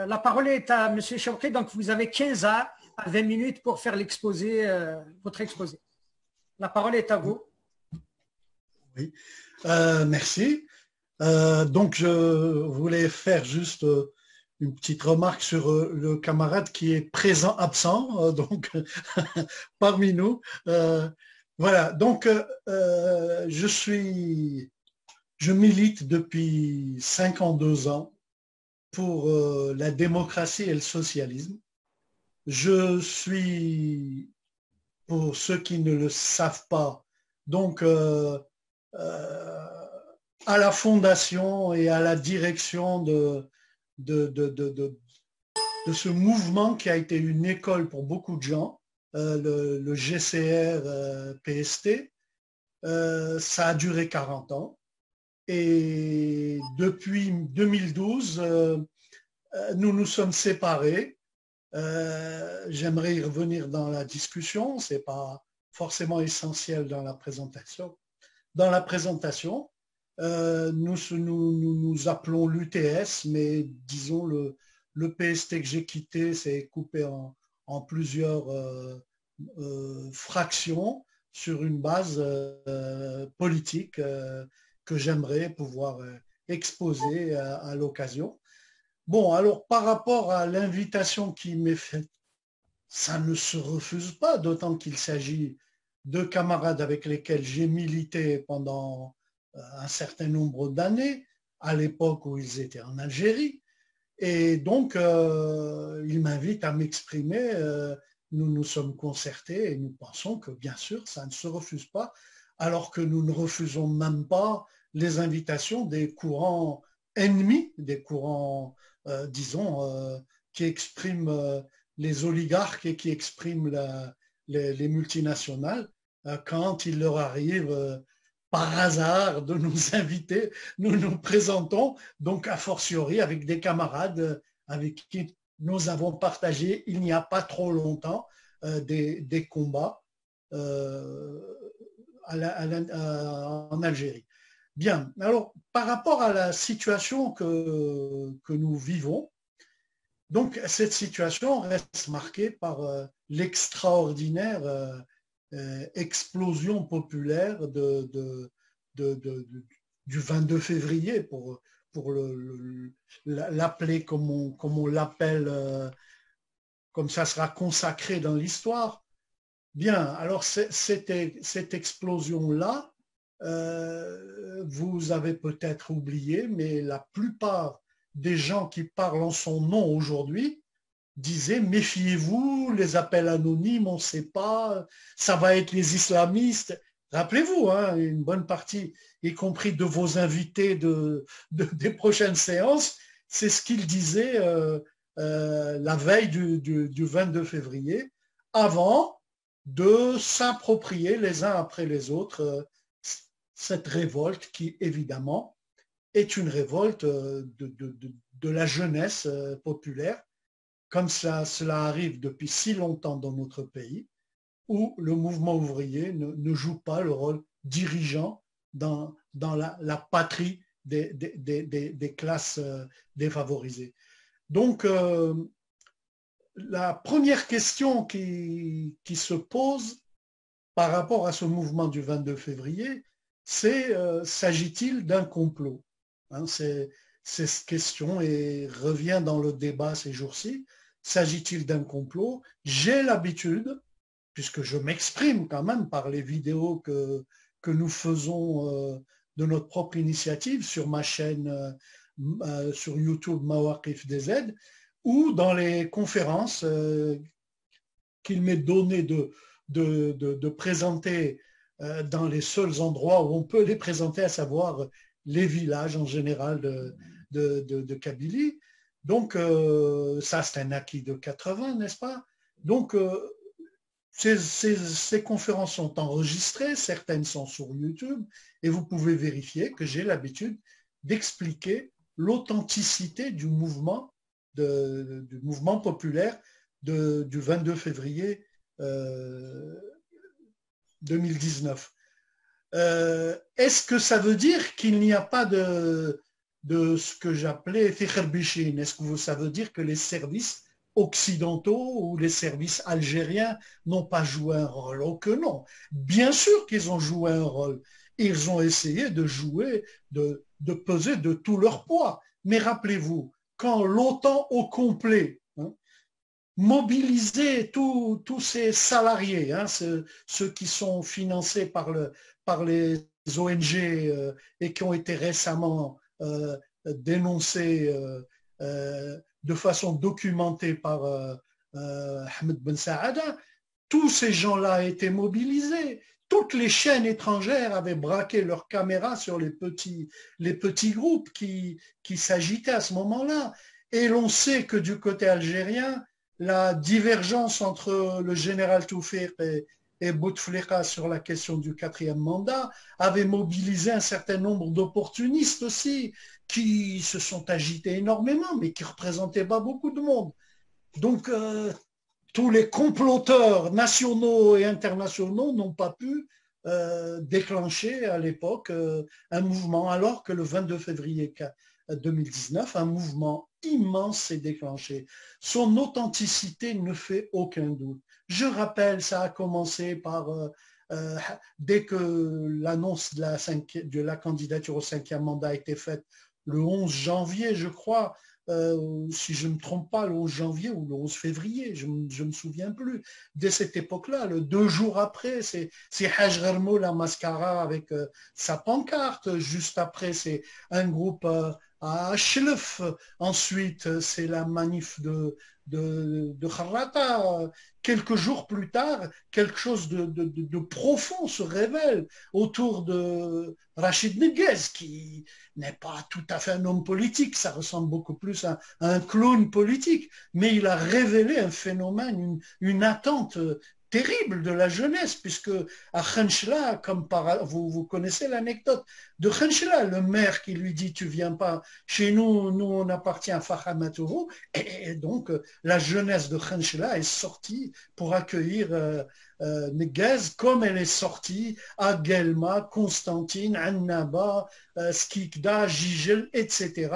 La parole est à M. Chouki, donc vous avez 15 à 20 minutes pour faire l'exposé, votre exposé. La parole est à vous. Oui, merci. Donc, je voulais faire juste une petite remarque sur le camarade qui est présent, absent, donc parmi nous. Voilà, donc je milite depuis 52 ans pour la démocratie et le socialisme. Je suis, pour ceux qui ne le savent pas, donc à la fondation et à la direction de, de, de, de, de ce mouvement qui a été une école pour beaucoup de gens, le GCR PST. Ça a duré 40 ans. Et depuis 2012, nous nous sommes séparés. J'aimerais y revenir dans la discussion, ce n'est pas forcément essentiel dans la présentation. Dans la présentation, nous appelons l'UTS, mais disons le PST que j'ai quitté s'est coupé en plusieurs fractions sur une base politique que j'aimerais pouvoir exposer à l'occasion. Bon, alors par rapport à l'invitation qui m'est faite, ça ne se refuse pas, d'autant qu'il s'agit de camarades avec lesquels j'ai milité pendant un certain nombre d'années, à l'époque où ils étaient en Algérie. Et donc, ils m'invitent à m'exprimer. Nous nous sommes concertés et nous pensons que, bien sûr, ça ne se refuse pas, alors que nous ne refusons même pas les invitations des courants ennemis, des courants, disons, qui expriment les oligarques et qui expriment les multinationales quand il leur arrive par hasard de nous inviter, nous nous présentons donc a fortiori avec des camarades avec qui nous avons partagé il n'y a pas trop longtemps des combats en Algérie. Bien, alors par rapport à la situation que nous vivons, donc cette situation reste marquée par l'extraordinaire explosion populaire du 22 février, pour l'appeler comme on l'appelle, comme ça sera consacré dans l'histoire. Bien, alors cette explosion-là, vous avez peut-être oublié, mais la plupart des gens qui parlent en son nom aujourd'hui disaient méfiez-vous, les appels anonymes, on ne sait pas, ça va être les islamistes. Rappelez-vous, hein, une bonne partie, y compris de vos invités des prochaines séances, c'est ce qu'ils disaient la veille du 22 février, avant de s'approprier les uns après les autres cette révolte qui, évidemment, est une révolte de la jeunesse populaire, comme cela arrive depuis si longtemps dans notre pays, où le mouvement ouvrier ne joue pas le rôle dirigeant dans la patrie des classes défavorisées. Donc, la première question qui se pose par rapport à ce mouvement du 22 février, c'est s'agit-il d'un complot, hein, c'est cette question et revient dans le débat ces jours-ci. S'agit-il d'un complot? J'ai l'habitude, puisque je m'exprime quand même par les vidéos que nous faisons de notre propre initiative sur ma chaîne sur YouTube Mawaqif DZ, ou dans les conférences qu'il m'est donné de présenter dans les seuls endroits où on peut les présenter, à savoir les villages en général de Kabylie. Donc, ça, c'est un acquis de 80, n'est-ce pas? Donc, ces conférences sont enregistrées, certaines sont sur YouTube, et vous pouvez vérifier que j'ai l'habitude d'expliquer l'authenticité du mouvement populaire du 22 février 2019. Est-ce que ça veut dire qu'il n'y a pas de ce que j'appelais Fikrbichin. Est-ce que ça veut dire que les services occidentaux ou les services algériens n'ont pas joué un rôle? Oh que non. Bien sûr qu'ils ont joué un rôle. Ils ont essayé de jouer, de peser de tout leur poids. Mais rappelez-vous, quand l'OTAN au complet mobiliser tous ces salariés, ceux qui sont financés par les ONG et qui ont été récemment dénoncés de façon documentée par Ahmed Ben Saada, tous ces gens-là étaient mobilisés. Toutes les chaînes étrangères avaient braqué leurs caméras sur les petits groupes qui s'agitaient à ce moment-là. Et l'on sait que du côté algérien, la divergence entre le général Toufir et Bouteflika sur la question du 4e mandat avait mobilisé un certain nombre d'opportunistes aussi qui se sont agités énormément, mais qui ne représentaient pas beaucoup de monde. Donc, tous les comploteurs nationaux et internationaux n'ont pas pu déclencher à l'époque un mouvement, alors que le 22 février 2019, un mouvement immense s'est déclenché. Son authenticité ne fait aucun doute. Je rappelle, ça a commencé par, dès que l'annonce de la candidature au 5e mandat a été faite, le 11 janvier, je crois, si je ne me trompe pas, le 11 janvier ou le 11 février, je ne me souviens plus. Dès cette époque-là, 2 jours après, c'est Haj Rermo, la mascara avec sa pancarte. Juste après, c'est un groupe à Achlef. Ensuite, c'est la manif de Kharrata. Quelques jours plus tard, quelque chose de profond se révèle autour de Rachid Neguez, qui n'est pas tout à fait un homme politique, ça ressemble beaucoup plus à un clown politique, mais il a révélé un phénomène, une attente terrible de la jeunesse, puisque à Khenchela, vous connaissez l'anecdote de Khenchela, le maire qui lui dit tu viens pas chez nous, nous on appartient à Fahamatourou, et donc la jeunesse de Khenchela est sortie pour accueillir Neguez, comme elle est sortie à Guelma, Constantine, Annaba, Skikda, Gigel, etc.,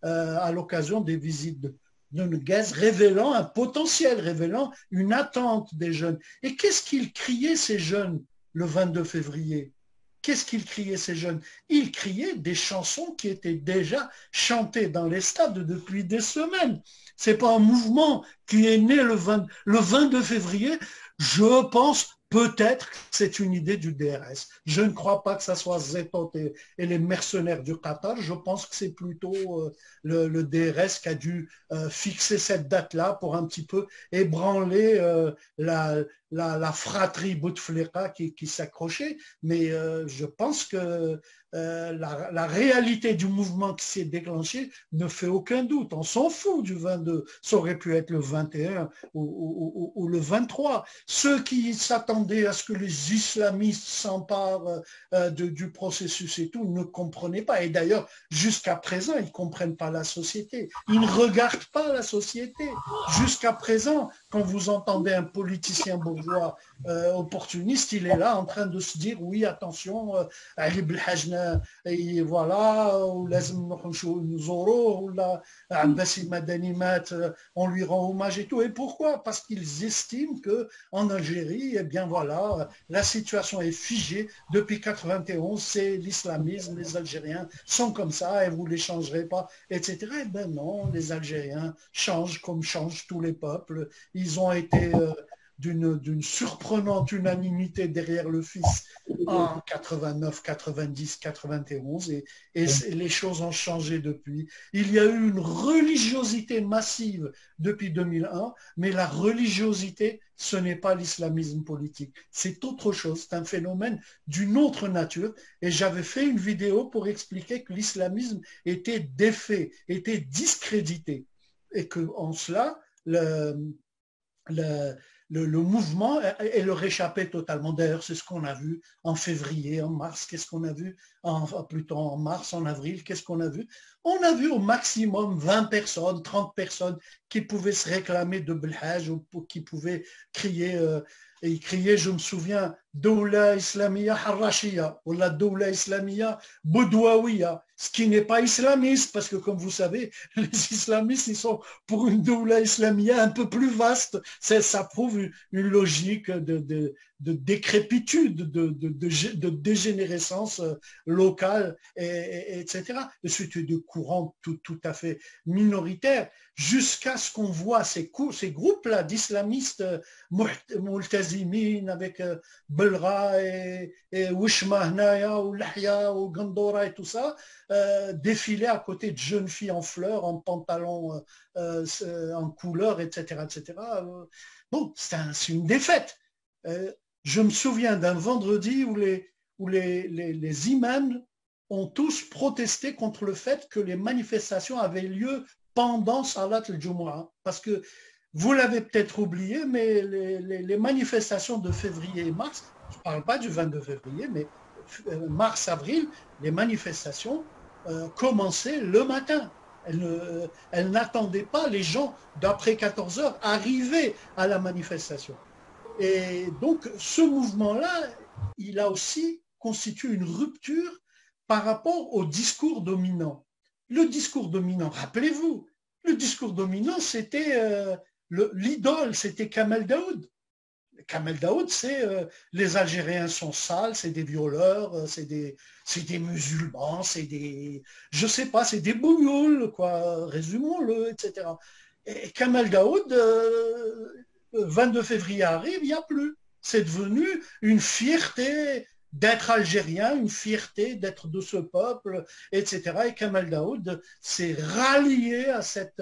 à l'occasion des visites de Neguez, révélant un potentiel, révélant une attente des jeunes. Et qu'est-ce qu'ils criaient ces jeunes le 22 février? Qu'est-ce qu'ils criaient ces jeunes? Ils criaient des chansons qui étaient déjà chantées dans les stades depuis des semaines. Ce n'est pas un mouvement qui est né le 22 février. Je pense peut-être que c'est une idée du DRS. Je ne crois pas que ce soit Zetot et les mercenaires du Qatar. Je pense que c'est plutôt le DRS qui a dû fixer cette date-là pour un petit peu ébranler la fratrie Bouteflika qui s'accrochait. Mais je pense que la réalité du mouvement qui s'est déclenché ne fait aucun doute. On s'en fout du 22. Ça aurait pu être le 21 ou le 23. Ceux qui s'attendaient à ce que les islamistes s'emparent du processus et tout ne comprenaient pas. Et d'ailleurs, jusqu'à présent, ils ne comprennent pas la société. Ils ne regardent pas la société. Jusqu'à présent, quand vous entendez un politicien bourgeois opportuniste, il est là en train de se dire oui, attention, Ali Belhajna, et voilà, ou Abbasi Madani Mat, on lui rend hommage et tout. Et pourquoi? Parce qu'ils estiment qu'en Algérie, eh bien voilà, la situation est figée depuis 91, c'est l'islamisme, les Algériens sont comme ça et vous ne les changerez pas, etc. Eh bien non, les Algériens changent comme changent tous les peuples. Ils ont été d'une surprenante unanimité derrière le Fils en 89, 90, 91 et les choses ont changé depuis. Il y a eu une religiosité massive depuis 2001, mais la religiosité, ce n'est pas l'islamisme politique. C'est autre chose, c'est un phénomène d'une autre nature et j'avais fait une vidéo pour expliquer que l'islamisme était défait, était discrédité et qu'en cela, le mouvement et le réchappait totalement. D'ailleurs, c'est ce qu'on a vu en février, en mars. Qu'est-ce qu'on a vu plutôt en mars, en avril, qu'est-ce qu'on a vu? On a vu au maximum 20 personnes, 30 personnes qui pouvaient se réclamer de Belhaj ou qui pouvaient crier, et ils criaient, je me souviens, Doula Islamia Harrachia ou la Doula Islamia Boudouaouia, ce qui n'est pas islamiste, parce que comme vous savez, les islamistes, ils sont pour une Doula Islamia un peu plus vaste. Ça prouve une logique de décrépitude, de dégénérescence locale, etc. Et c'était de courants tout à fait minoritaires, jusqu'à ce qu'on voit ces groupes-là d'islamistes multazimin avec Belra et Wishma Hnaya ou Lahya ou Gandora et tout ça, défiler à côté de jeunes filles en fleurs, en pantalon en couleur, etc. etc. Bon, c'est une défaite. Je me souviens d'un vendredi où les imams ont tous protesté contre le fait que les manifestations avaient lieu pendant Salat al-Jumu'ah. Parce que vous l'avez peut-être oublié, mais les manifestations de février et mars, je ne parle pas du 22 février, mais mars-avril, les manifestations commençaient le matin. Elles n'attendaient pas les gens d'après 14 heures arriver à la manifestation. Et donc, ce mouvement-là, il a aussi constitué une rupture par rapport au discours dominant. Le discours dominant, rappelez-vous, le discours dominant, c'était l'idole, c'était Kamel Daoud. Kamel Daoud, c'est les Algériens sont sales, c'est des violeurs, c'est des musulmans, c'est des, je sais pas, c'est des bougnoules, quoi, résumons-le, etc. Et Kamel Daoud, 22 février arrive, il n'y a plus. C'est devenu une fierté d'être algérien, une fierté d'être de ce peuple, etc. Et Kamel Daoud s'est rallié à cette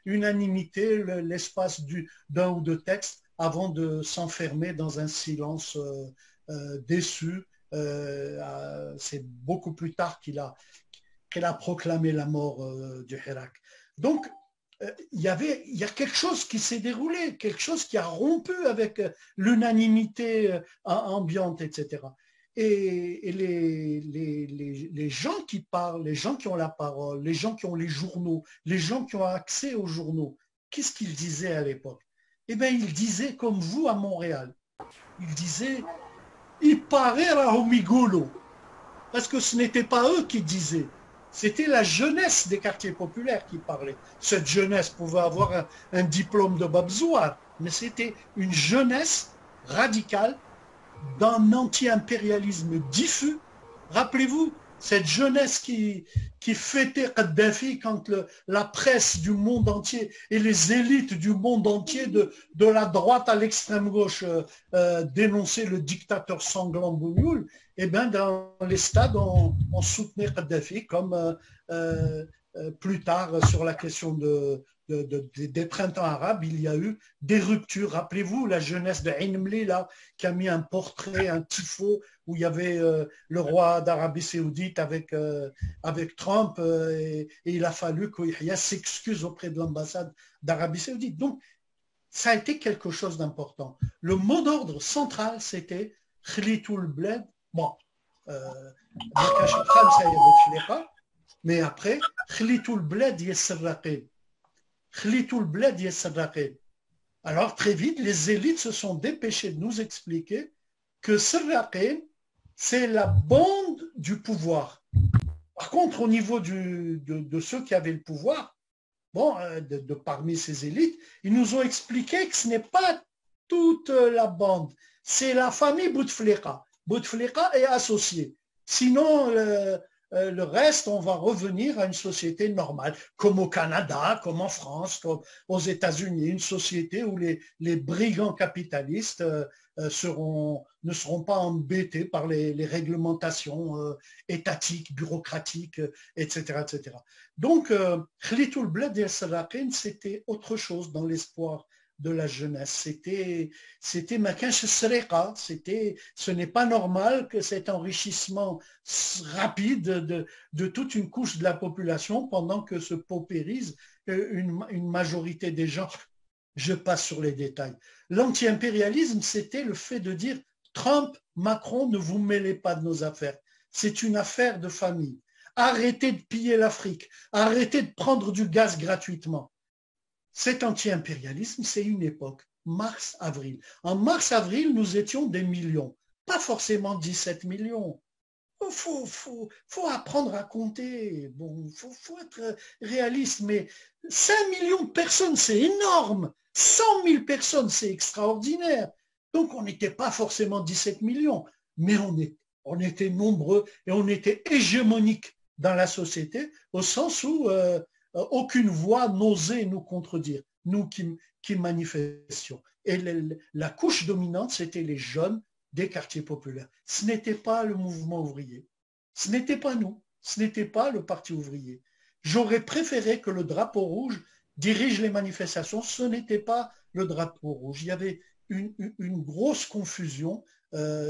unanimité l'espace d'un ou deux textes avant de s'enfermer dans un silence déçu. C'est beaucoup plus tard qu'il a proclamé la mort du Hirak. Donc, il y a quelque chose qui s'est déroulé, quelque chose qui a rompu avec l'unanimité ambiante, etc. Et les gens qui parlent, les gens qui ont la parole, les gens qui ont les journaux, les gens qui ont accès aux journaux, qu'est-ce qu'ils disaient à l'époque? Eh bien, ils disaient comme vous à Montréal. Ils disaient « Il paraît Rahomigolo », parce que ce n'était pas eux qui disaient. C'était la jeunesse des quartiers populaires qui parlait. Cette jeunesse pouvait avoir un diplôme de Babzouar, mais c'était une jeunesse radicale d'un anti-impérialisme diffus. Rappelez-vous, cette jeunesse qui fêtait Kadhafi quand la presse du monde entier et les élites du monde entier, de la droite à l'extrême gauche, dénonçaient le dictateur sanglant Bougnoul, et bien dans les stades, on soutenait Kadhafi, comme plus tard sur la question des printemps arabes, il y a eu des ruptures. Rappelez-vous la jeunesse de Ain Mlila qui a mis un portrait, un tifo où il y avait le roi d'Arabie Saoudite avec Trump et il a fallu qu'Yahya s'excuse auprès de l'ambassade d'Arabie Saoudite. Donc, ça a été quelque chose d'important. Le mot d'ordre central, c'était Khlitul Bled. Bon, mais après, Khlitul Bled Yessarraqin. Khlitul Bled Yessarraqin. Alors, très vite, les élites se sont dépêchées de nous expliquer que Sarraqin, c'est la bande du pouvoir. Par contre, au niveau de ceux qui avaient le pouvoir, bon, parmi ces élites, ils nous ont expliqué que ce n'est pas toute la bande, c'est la famille Bouteflika. Bouteflika est associé. Sinon, le reste, on va revenir à une société normale, comme au Canada, comme en France, comme aux États-Unis, une société où les brigands capitalistes ne seront pas embêtés par les réglementations étatiques, bureaucratiques, etc. etc. Donc, Khlitul Bled et Sarraqin, c'était autre chose dans l'espoir de la jeunesse. C'était Makinch Sreka. Ce n'est pas normal que cet enrichissement rapide de toute une couche de la population pendant que se paupérise une majorité des gens. Je passe sur les détails. L'anti-impérialisme, c'était le fait de dire Trump, Macron, ne vous mêlez pas de nos affaires. C'est une affaire de famille. arrêtez de piller l'Afrique, arrêtez de prendre du gaz gratuitement. Cet anti-impérialisme, c'est une époque, mars-avril. En mars-avril, nous étions des millions, pas forcément 17 millions. Faut apprendre à compter. Bon, faut être réaliste, mais 5 millions de personnes, c'est énorme. 100 000 personnes, c'est extraordinaire. Donc, on n'était pas forcément 17 millions, mais on était nombreux et on était hégémonique dans la société, au sens où aucune voix n'osait nous contredire, nous qui manifestions. Et la couche dominante, c'était les jeunes des quartiers populaires. Ce n'était pas le mouvement ouvrier. Ce n'était pas nous. Ce n'était pas le Parti ouvrier. J'aurais préféré que le drapeau rouge dirige les manifestations. Ce n'était pas le drapeau rouge. Il y avait une grosse confusion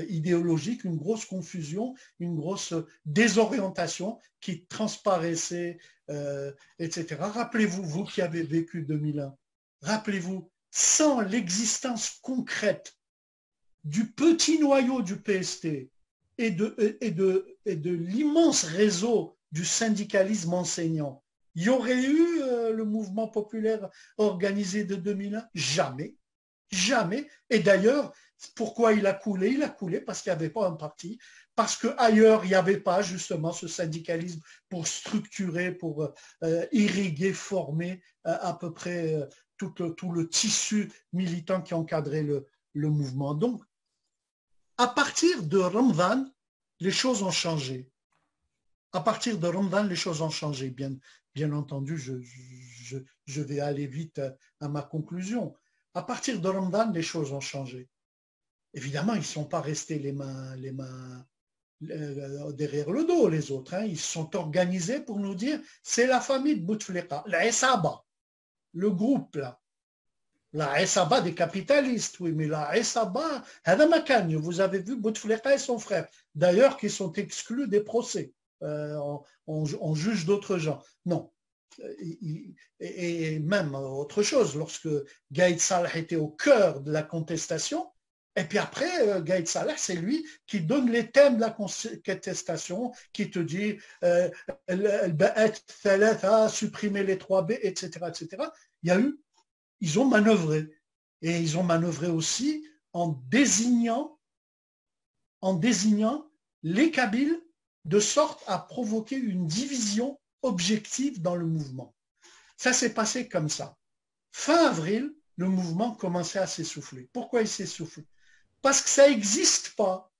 idéologique, une grosse confusion, une grosse désorientation qui transparaissait, etc. Rappelez-vous, vous qui avez vécu 2001, rappelez-vous, sans l'existence concrète du petit noyau du PST et de l'immense réseau du syndicalisme enseignant, il y aurait eu le mouvement populaire organisé de 2001? Jamais. Jamais. Et d'ailleurs, pourquoi il a coulé? Il a coulé parce qu'il n'y avait pas un parti, parce qu'ailleurs, il n'y avait pas justement ce syndicalisme pour structurer, pour irriguer, former à peu près tout le tissu militant qui encadrait le mouvement. Donc, à partir de Ramadan, les choses ont changé. À partir de Ramadan, les choses ont changé. Bien entendu, je vais aller vite à ma conclusion. À partir de Ramadan, les choses ont changé. Évidemment, ils ne sont pas restés les mains derrière le dos, les autres. Hein. Ils se sont organisés pour nous dire, c'est la famille de Bouteflika, la Essaba, le groupe là. La Essaba des capitalistes, oui, mais la Essaba, vous avez vu Bouteflika et son frère, d'ailleurs, qui sont exclus des procès. On juge d'autres gens. Non. Et même autre chose, lorsque Gaïd Salah était au cœur de la contestation, et puis après, Gaïd Salah, c'est lui qui donne les thèmes de la contestation, qui te dit supprimer les 3B, etc., etc. Ils ont manœuvré. Et ils ont manœuvré aussi en désignant les Kabyles de sorte à provoquer une division objective dans le mouvement. Ça s'est passé comme ça. Fin avril, le mouvement commençait à s'essouffler. Pourquoi il s'essouffle? Parce que ça n'existe pas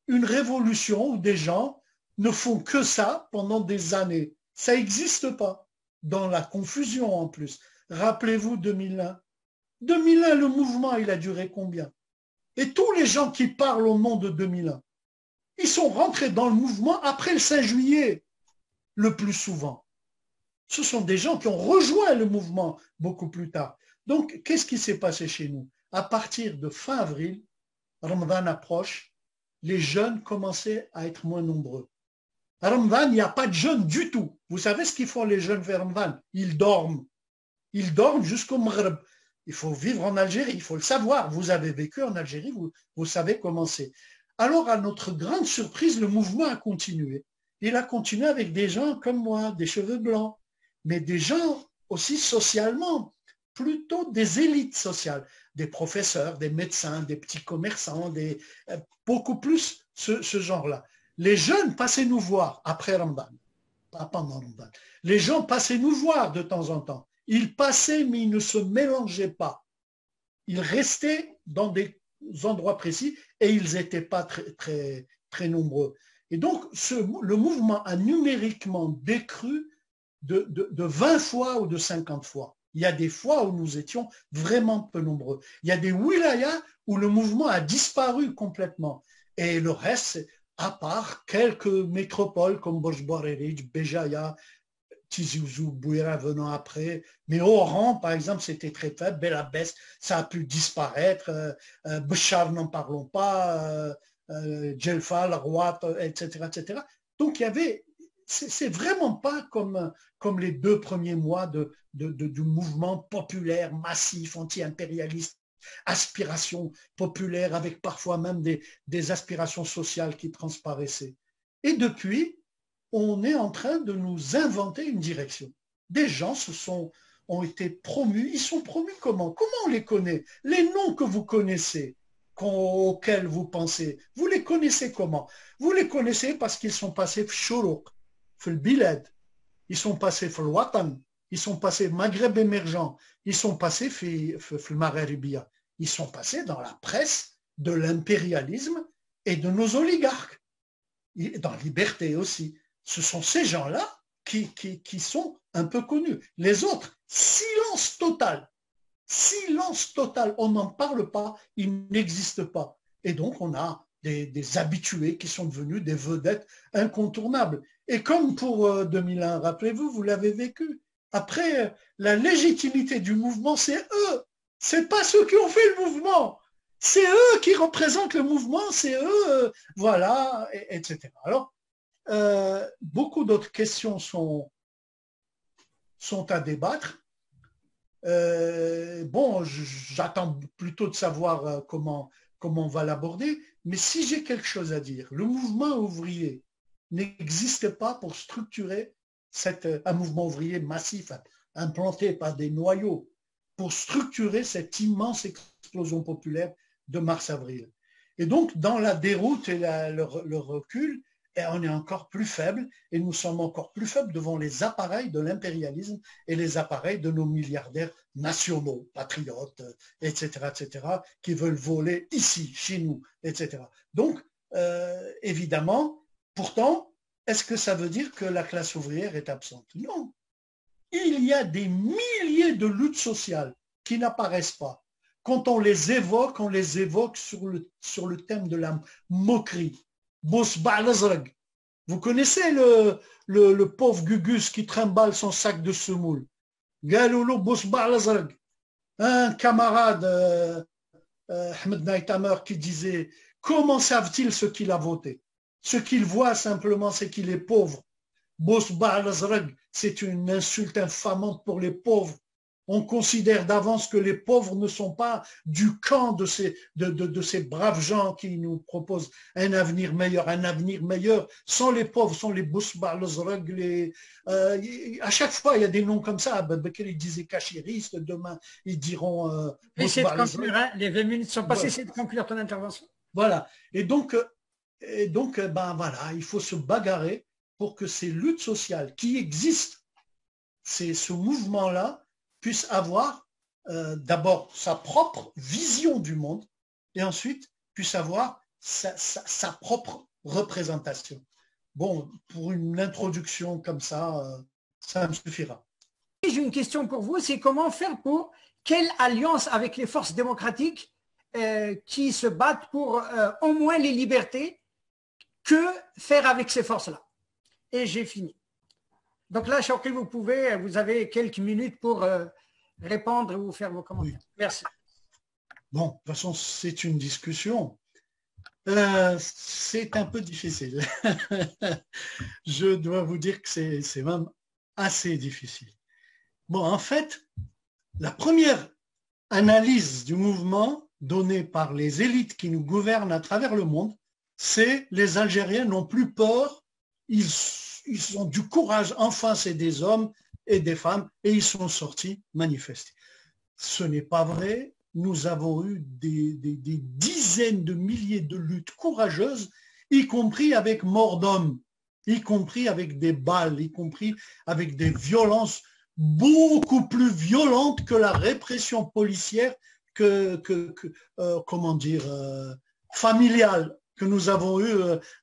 une révolution où des gens ne font que ça pendant des années. Ça n'existe pas. Dans la confusion en plus. Rappelez-vous 2001. 2001, le mouvement, il a duré combien? Et tous les gens qui parlent au nom de 2001, ils sont rentrés dans le mouvement après le 5 juillet, le plus souvent. Ce sont des gens qui ont rejoint le mouvement beaucoup plus tard. Donc, qu'est-ce qui s'est passé chez nous? À partir de fin avril, Ramadan approche, les jeunes commençaient à être moins nombreux. À Ramadan, il n'y a pas de jeunes du tout. Vous savez ce qu'ils font les jeunes vers Ramadan? Ils dorment. Ils dorment jusqu'au Maghreb. Il faut vivre en Algérie, il faut le savoir. Vous avez vécu en Algérie, vous savez comment c'est. Alors, à notre grande surprise, le mouvement a continué. Il a continué avec des gens comme moi, des cheveux blancs, mais des gens aussi socialement, plutôt des élites sociales, des professeurs, des médecins, des petits commerçants, beaucoup plus ce genre-là. Les jeunes passaient nous voir après Ramadan, pas pendant Ramadan. Les gens passaient nous voir de temps en temps. Ils passaient, mais ils ne se mélangeaient pas. Ils restaient dans des endroits précis et ils n'étaient pas très nombreux. Et donc, le mouvement a numériquement décru de 20 fois ou de 50 fois. Il y a des fois où nous étions vraiment peu nombreux. Il y a des wilayas où le mouvement a disparu complètement. Et le reste, à part quelques métropoles comme Borj-Borerij, Béjaïa, Tizi Ouzou, Bouira venant après, mais Oran, par exemple, c'était très faible, Belabès, ça a pu disparaître, Béchar, n'en parlons pas, Djelfal, Rouat, etc., etc. Donc, il y avait, c'est vraiment pas comme les 2 premiers mois du mouvement populaire, massif, anti-impérialiste, aspiration populaire, avec parfois même des aspirations sociales qui transparaissaient. Et depuis, on est en train de nous inventer une direction. Des gens ont été promus. Ils sont promus comment? Comment on les connaît? Les noms que vous connaissez, auxquels vous pensez, vous les connaissez comment? Vous les connaissez parce qu'ils sont passés Shourouk, Bilad, ils sont passés Watan, ils sont passés Maghreb émergent, ils sont passés Maghrébia, ils sont passés dans la presse de l'impérialisme et de nos oligarques, dans Liberté aussi. Ce sont ces gens-là qui sont un peu connus. Les autres, silence total. Silence total. On n'en parle pas, ils n'existent pas. Et donc, on a des habitués qui sont devenus des vedettes incontournables. Et comme pour 2001, rappelez-vous, vous l'avez vécu. Après, la légitimité du mouvement, c'est eux. C'est pas ceux qui ont fait le mouvement. C'est eux qui représentent le mouvement, c'est eux, voilà, etc. Alors, beaucoup d'autres questions sont à débattre. Bon, j'attends plutôt de savoir comment on va l'aborder, mais si j'ai quelque chose à dire, le mouvement ouvrier n'existe pas pour structurer un mouvement ouvrier massif, implanté par des noyaux, pour structurer cette immense explosion populaire de mars-avril. Et donc, dans la déroute et le recul, on est encore plus faible et nous sommes encore plus faibles devant les appareils de l'impérialisme et les appareils de nos milliardaires nationaux, patriotes, etc., qui veulent voler ici, chez nous, etc. Donc, évidemment, pourtant, est-ce que ça veut dire que la classe ouvrière est absente? Non. Il y a des milliers de luttes sociales qui n'apparaissent pas. Quand on les évoque sur le thème de la moquerie. Vous connaissez le pauvre Gugus qui trimballe son sac de semoule. Un camarade, Ahmed Naïtamer, qui disait « Comment savent-ils ce qu'il a voté? Ce qu'ils voient simplement, c'est qu'il est pauvre. C'est une insulte infamante pour les pauvres. On considère d'avance que les pauvres ne sont pas du camp de ces braves gens qui nous proposent un avenir meilleur. Un avenir meilleur sans les pauvres, sans les bousbar, à chaque fois, il y a des noms comme ça. Bakr, ils disaient cachiristes, demain, ils diront... Essayez de conclure, hein. Les 20 minutes sont passées, essayez de conclure ton intervention. Voilà. Et donc, ben voilà, il faut se bagarrer pour que ces luttes sociales qui existent, ce mouvement-là, puisse avoir d'abord sa propre vision du monde et ensuite puisse avoir sa propre représentation. Bon, pour une introduction comme ça, ça me suffira. J'ai une question pour vous, c'est comment faire pour quelle alliance avec les forces démocratiques qui se battent pour au moins les libertés, que faire avec ces forces-là? Et j'ai fini. Donc là, Chokri, vous avez quelques minutes pour répondre ou faire vos commentaires. Oui. Merci. Bon, de toute façon, c'est une discussion. C'est un peu difficile. Je dois vous dire que c'est même assez difficile. Bon, en fait, la première analyse du mouvement donnée par les élites qui nous gouvernent à travers le monde, c'est les Algériens n'ont plus peur, ils ont du courage, enfin c'est des hommes et des femmes, et ils sont sortis manifester. Ce n'est pas vrai, nous avons eu des dizaines de milliers de luttes courageuses, y compris avec mort d'hommes, y compris avec des balles, y compris avec des violences beaucoup plus violentes que la répression policière, familiale que nous avons eu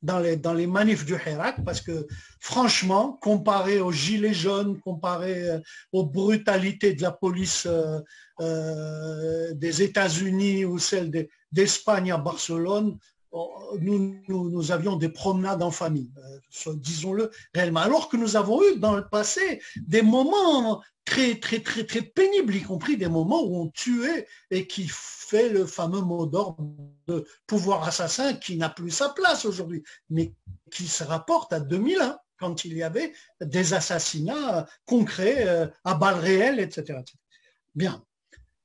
dans les manifs du Hirak, parce que franchement, comparé aux gilets jaunes, comparé aux brutalités de la police des États-Unis ou celle d'Espagne à Barcelone, nous avions des promenades en famille, disons-le réellement. Alors que nous avons eu dans le passé des moments très pénibles, y compris des moments où on tuait et qui fait le fameux mot d'ordre de pouvoir assassin qui n'a plus sa place aujourd'hui, mais qui se rapporte à 2001, quand il y avait des assassinats concrets à balles réelles, etc. Bien.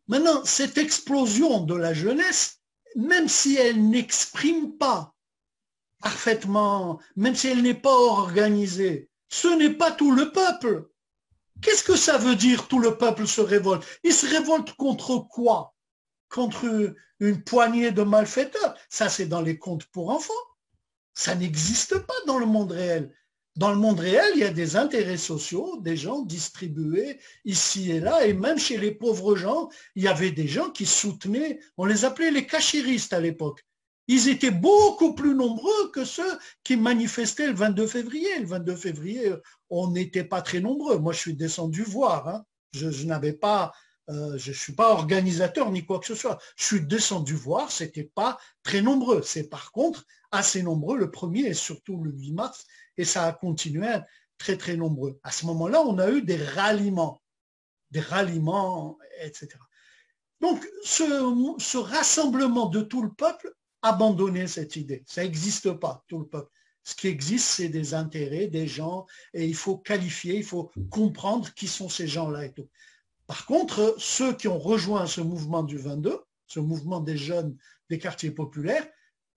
Maintenant, cette explosion de la jeunesse, même si elle n'exprime pas parfaitement, même si elle n'est pas organisée, ce n'est pas tout le peuple. Qu'est-ce que ça veut dire tout le peuple se révolte? Il se révolte contre quoi? Contre une poignée de malfaiteurs. Ça, c'est dans les contes pour enfants. Ça n'existe pas dans le monde réel. Dans le monde réel, il y a des intérêts sociaux, des gens distribués ici et là, et même chez les pauvres gens, il y avait des gens qui soutenaient, on les appelait les cachiristes à l'époque. Ils étaient beaucoup plus nombreux que ceux qui manifestaient le 22 février. Le 22 février, on n'était pas très nombreux. Moi, je suis descendu voir. Hein. Je n'avais pas, je ne suis pas organisateur ni quoi que ce soit. Je suis descendu voir, c'était pas très nombreux. C'est par contre assez nombreux le 1er et surtout le 8 mars, et ça a continué à être très très nombreux. À ce moment-là, on a eu des ralliements, etc. Donc, ce rassemblement de tout le peuple, abandonner cette idée. Ça n'existe pas, tout le peuple. Ce qui existe, c'est des intérêts, des gens, et il faut qualifier, il faut comprendre qui sont ces gens-là et tout. Par contre, ceux qui ont rejoint ce mouvement du 22, ce mouvement des jeunes des quartiers populaires,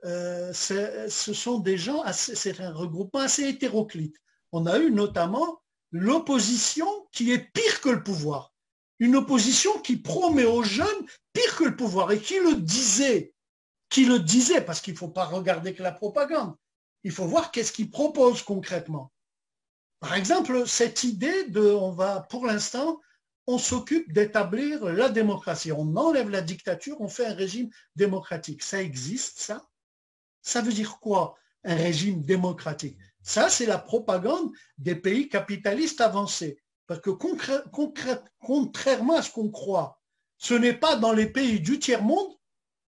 ce sont des gens, c'est un regroupement assez hétéroclite. On a eu notamment l'opposition qui est pire que le pouvoir. Une opposition qui promet aux jeunes pire que le pouvoir et qui le disait, parce qu'il ne faut pas regarder que la propagande. Il faut voir qu'est-ce qu'ils proposent concrètement. Par exemple, cette idée pour l'instant, on s'occupe d'établir la démocratie. On enlève la dictature, on fait un régime démocratique. Ça existe, ça? Ça veut dire quoi, un régime démocratique? Ça, c'est la propagande des pays capitalistes avancés. Parce que contrairement à ce qu'on croit, ce n'est pas dans les pays du tiers-monde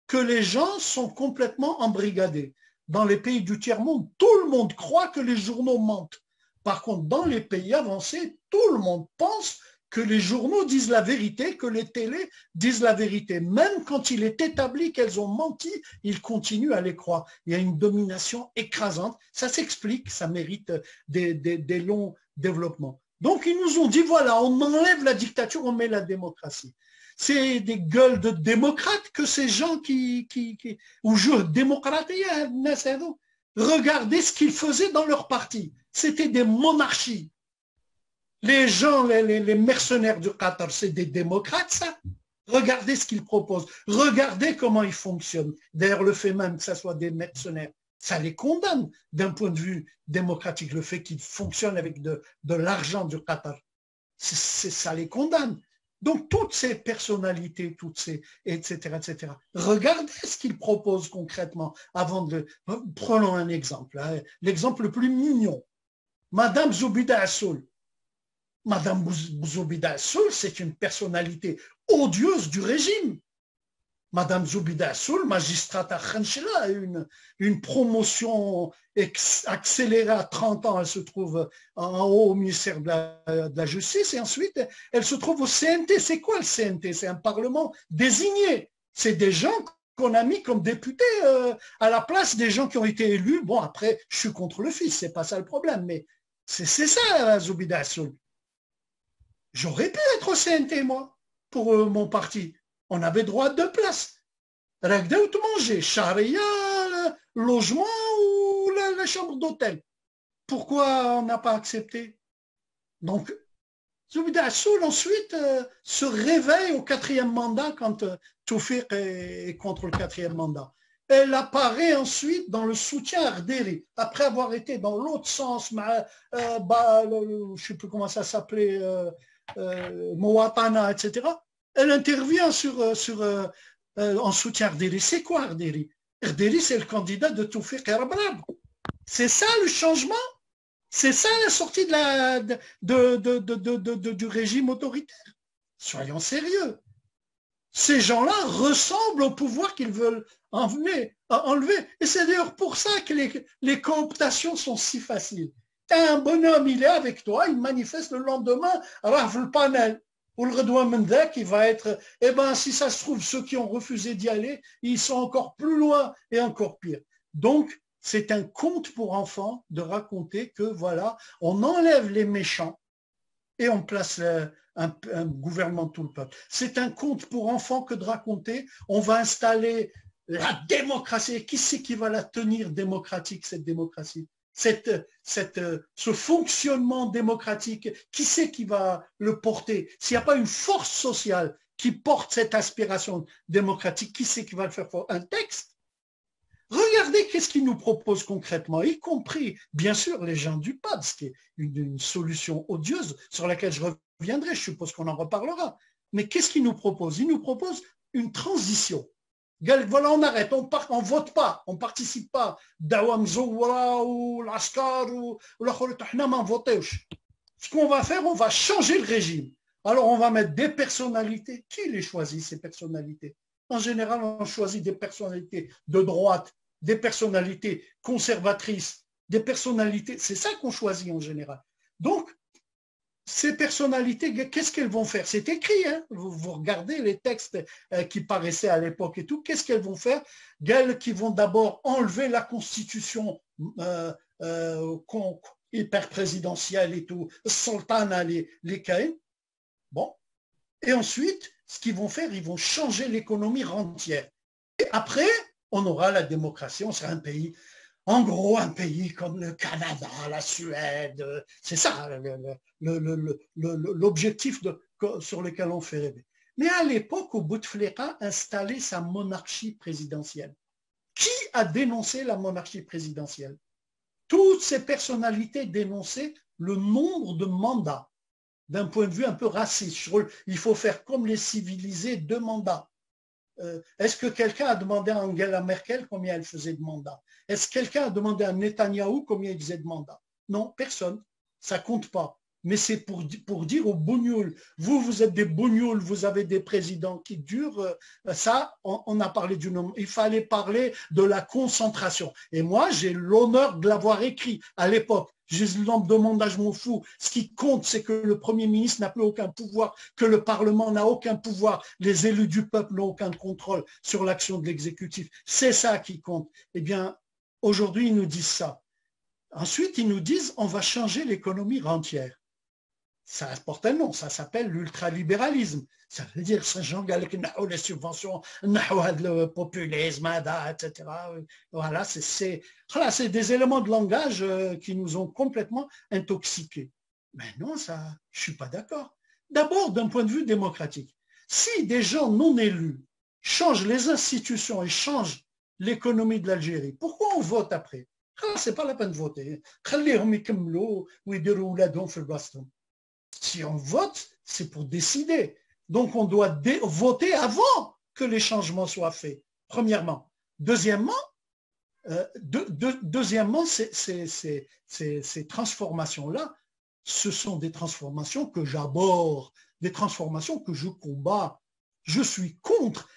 que les gens sont complètement embrigadés. Dans les pays du tiers-monde, tout le monde croit que les journaux mentent. Par contre, dans les pays avancés, tout le monde pense que les journaux disent la vérité, que les télés disent la vérité. Même quand il est établi qu'elles ont menti, ils continuent à les croire. Il y a une domination écrasante. Ça s'explique, ça mérite des longs développements. Donc, ils nous ont dit, voilà, on enlève la dictature, on met la démocratie. C'est des gueules de démocrates que ces gens ou je démocrates, regardez ce qu'ils faisaient dans leur parti. C'était des monarchies. Les gens, les mercenaires du Qatar, c'est des démocrates, ça. Regardez ce qu'ils proposent. Regardez comment ils fonctionnent. D'ailleurs, le fait même que ce soit des mercenaires, ça les condamne d'un point de vue démocratique. Le fait qu'ils fonctionnent avec de l'argent du Qatar, ça les condamne. Donc, toutes ces personnalités, etc., etc. Regardez ce qu'ils proposent concrètement prenons un exemple, hein, l'exemple le plus mignon. Madame Zoubida Assoul. Madame Zoubida Assoul, c'est une personnalité odieuse du régime. Madame Zoubida Assoul, magistrate à Khanchila, a eu une promotion accélérée à 30 ans. Elle se trouve en haut au ministère de la Justice et ensuite, elle se trouve au CNT. C'est quoi le CNT? C'est un parlement désigné. C'est des gens qu'on a mis comme députés à la place des gens qui ont été élus. Bon, après, je suis contre le fils, c'est pas ça le problème, mais c'est ça, Zoubida Assoul. J'aurais pu être au CNT, moi, pour mon parti. On avait droit à 2 places. Ragda ou te manger, charia, logement ou la chambre d'hôtel. Pourquoi on n'a pas accepté? Donc, Zoubida Assoul ensuite se réveille au 4e mandat quand Toufik est contre le 4e mandat. Elle apparaît ensuite dans le soutien à Arderi, après avoir été dans l'autre sens, je ne sais plus comment ça s'appelait, Mouatana, etc. Elle intervient en soutien à Arderi. C'est quoi Arderi? Arderi, c'est le candidat de Toufik Erbrab. C'est ça le changement? C'est ça la sortie du régime autoritaire? Soyons sérieux. Ces gens-là ressemblent au pouvoir qu'ils veulent enlever. Et c'est d'ailleurs pour ça que les cooptations sont si faciles. Un bonhomme, il est avec toi, il manifeste le lendemain, rafle le panel. Ou le Redouan Mendek, il va être, eh bien, si ça se trouve, ceux qui ont refusé d'y aller, ils sont encore plus loin et encore pire. Donc, c'est un conte pour enfants de raconter que, voilà, on enlève les méchants et on place un gouvernement de tout le peuple. C'est un conte pour enfants que de raconter, on va installer la démocratie. Qui c'est qui va la tenir démocratique, cette démocratie? Ce fonctionnement démocratique, qui c'est qui va le porter? S'il n'y a pas une force sociale qui porte cette aspiration démocratique, qui c'est qui va le faire? Un texte? Regardez qu'est-ce qu'ils nous proposent concrètement, y compris, bien sûr, les gens du PAD, ce qui est une solution odieuse sur laquelle je reviendrai, je suppose qu'on en reparlera. Mais qu'est-ce qu'ils nous proposent? Ils nous proposent une transition. Voilà, on arrête, on vote pas, on participe pas. Dawa Mzoura ou l'Askar ou ce qu'on va faire, on va changer le régime. Alors on va mettre des personnalités. Qui les choisit, ces personnalités? En général, on choisit des personnalités de droite, des personnalités conservatrices, des personnalités. C'est ça qu'on choisit en général. Donc, ces personnalités, qu'est-ce qu'elles vont faire? C'est écrit, hein? Vous regardez les textes qui paraissaient à l'époque et tout, qu'est-ce qu'elles vont faire? Elles qui vont d'abord enlever la constitution hyper présidentielle et tout, sultana, les caïns. Bon. Et ensuite, ce qu'ils vont faire, ils vont changer l'économie rentière. Et après, on aura la démocratie, on sera un pays, en gros, un pays comme le Canada, la Suède, c'est ça l'objectif sur lequel on fait rêver. Mais à l'époque où Bouteflika installait sa monarchie présidentielle, qui a dénoncé la monarchie présidentielle? Toutes ces personnalités dénonçaient le nombre de mandats. D'un point de vue un peu raciste, il faut faire comme les civilisés, 2 mandats. Est-ce que quelqu'un a demandé à Angela Merkel combien elle faisait de mandats? Est-ce que quelqu'un a demandé à Netanyahou combien il faisait de mandats? Non, personne. Ça compte pas. Mais c'est pour dire aux bougnoules, vous êtes des bougnoules, vous avez des présidents qui durent. Ça, on a parlé du nombre. Il fallait parler de la concentration. Et moi, j'ai l'honneur de l'avoir écrit à l'époque. J'ai le nombre de mandats, je m'en fous. Ce qui compte, c'est que le Premier ministre n'a plus aucun pouvoir, que le Parlement n'a aucun pouvoir, les élus du peuple n'ont aucun contrôle sur l'action de l'exécutif. C'est ça qui compte. Eh bien, aujourd'hui, ils nous disent ça. Ensuite, ils nous disent, on va changer l'économie rentière. Ça porte un nom, ça s'appelle l'ultralibéralisme. Ça veut dire, ces gens qui ont les subventions, le populisme, etc. Voilà, c'est des éléments de langage qui nous ont complètement intoxiqués. Mais non, ça, je ne suis pas d'accord. D'abord, d'un point de vue démocratique, si des gens non élus changent les institutions et changent l'économie de l'Algérie, pourquoi on vote après? Ce n'est pas la peine de voter. Si on vote, c'est pour décider. Donc, on doit voter avant que les changements soient faits, premièrement. Deuxièmement, ces transformations-là, ce sont des transformations que j'aborde, des transformations que je combats. Je suis contre,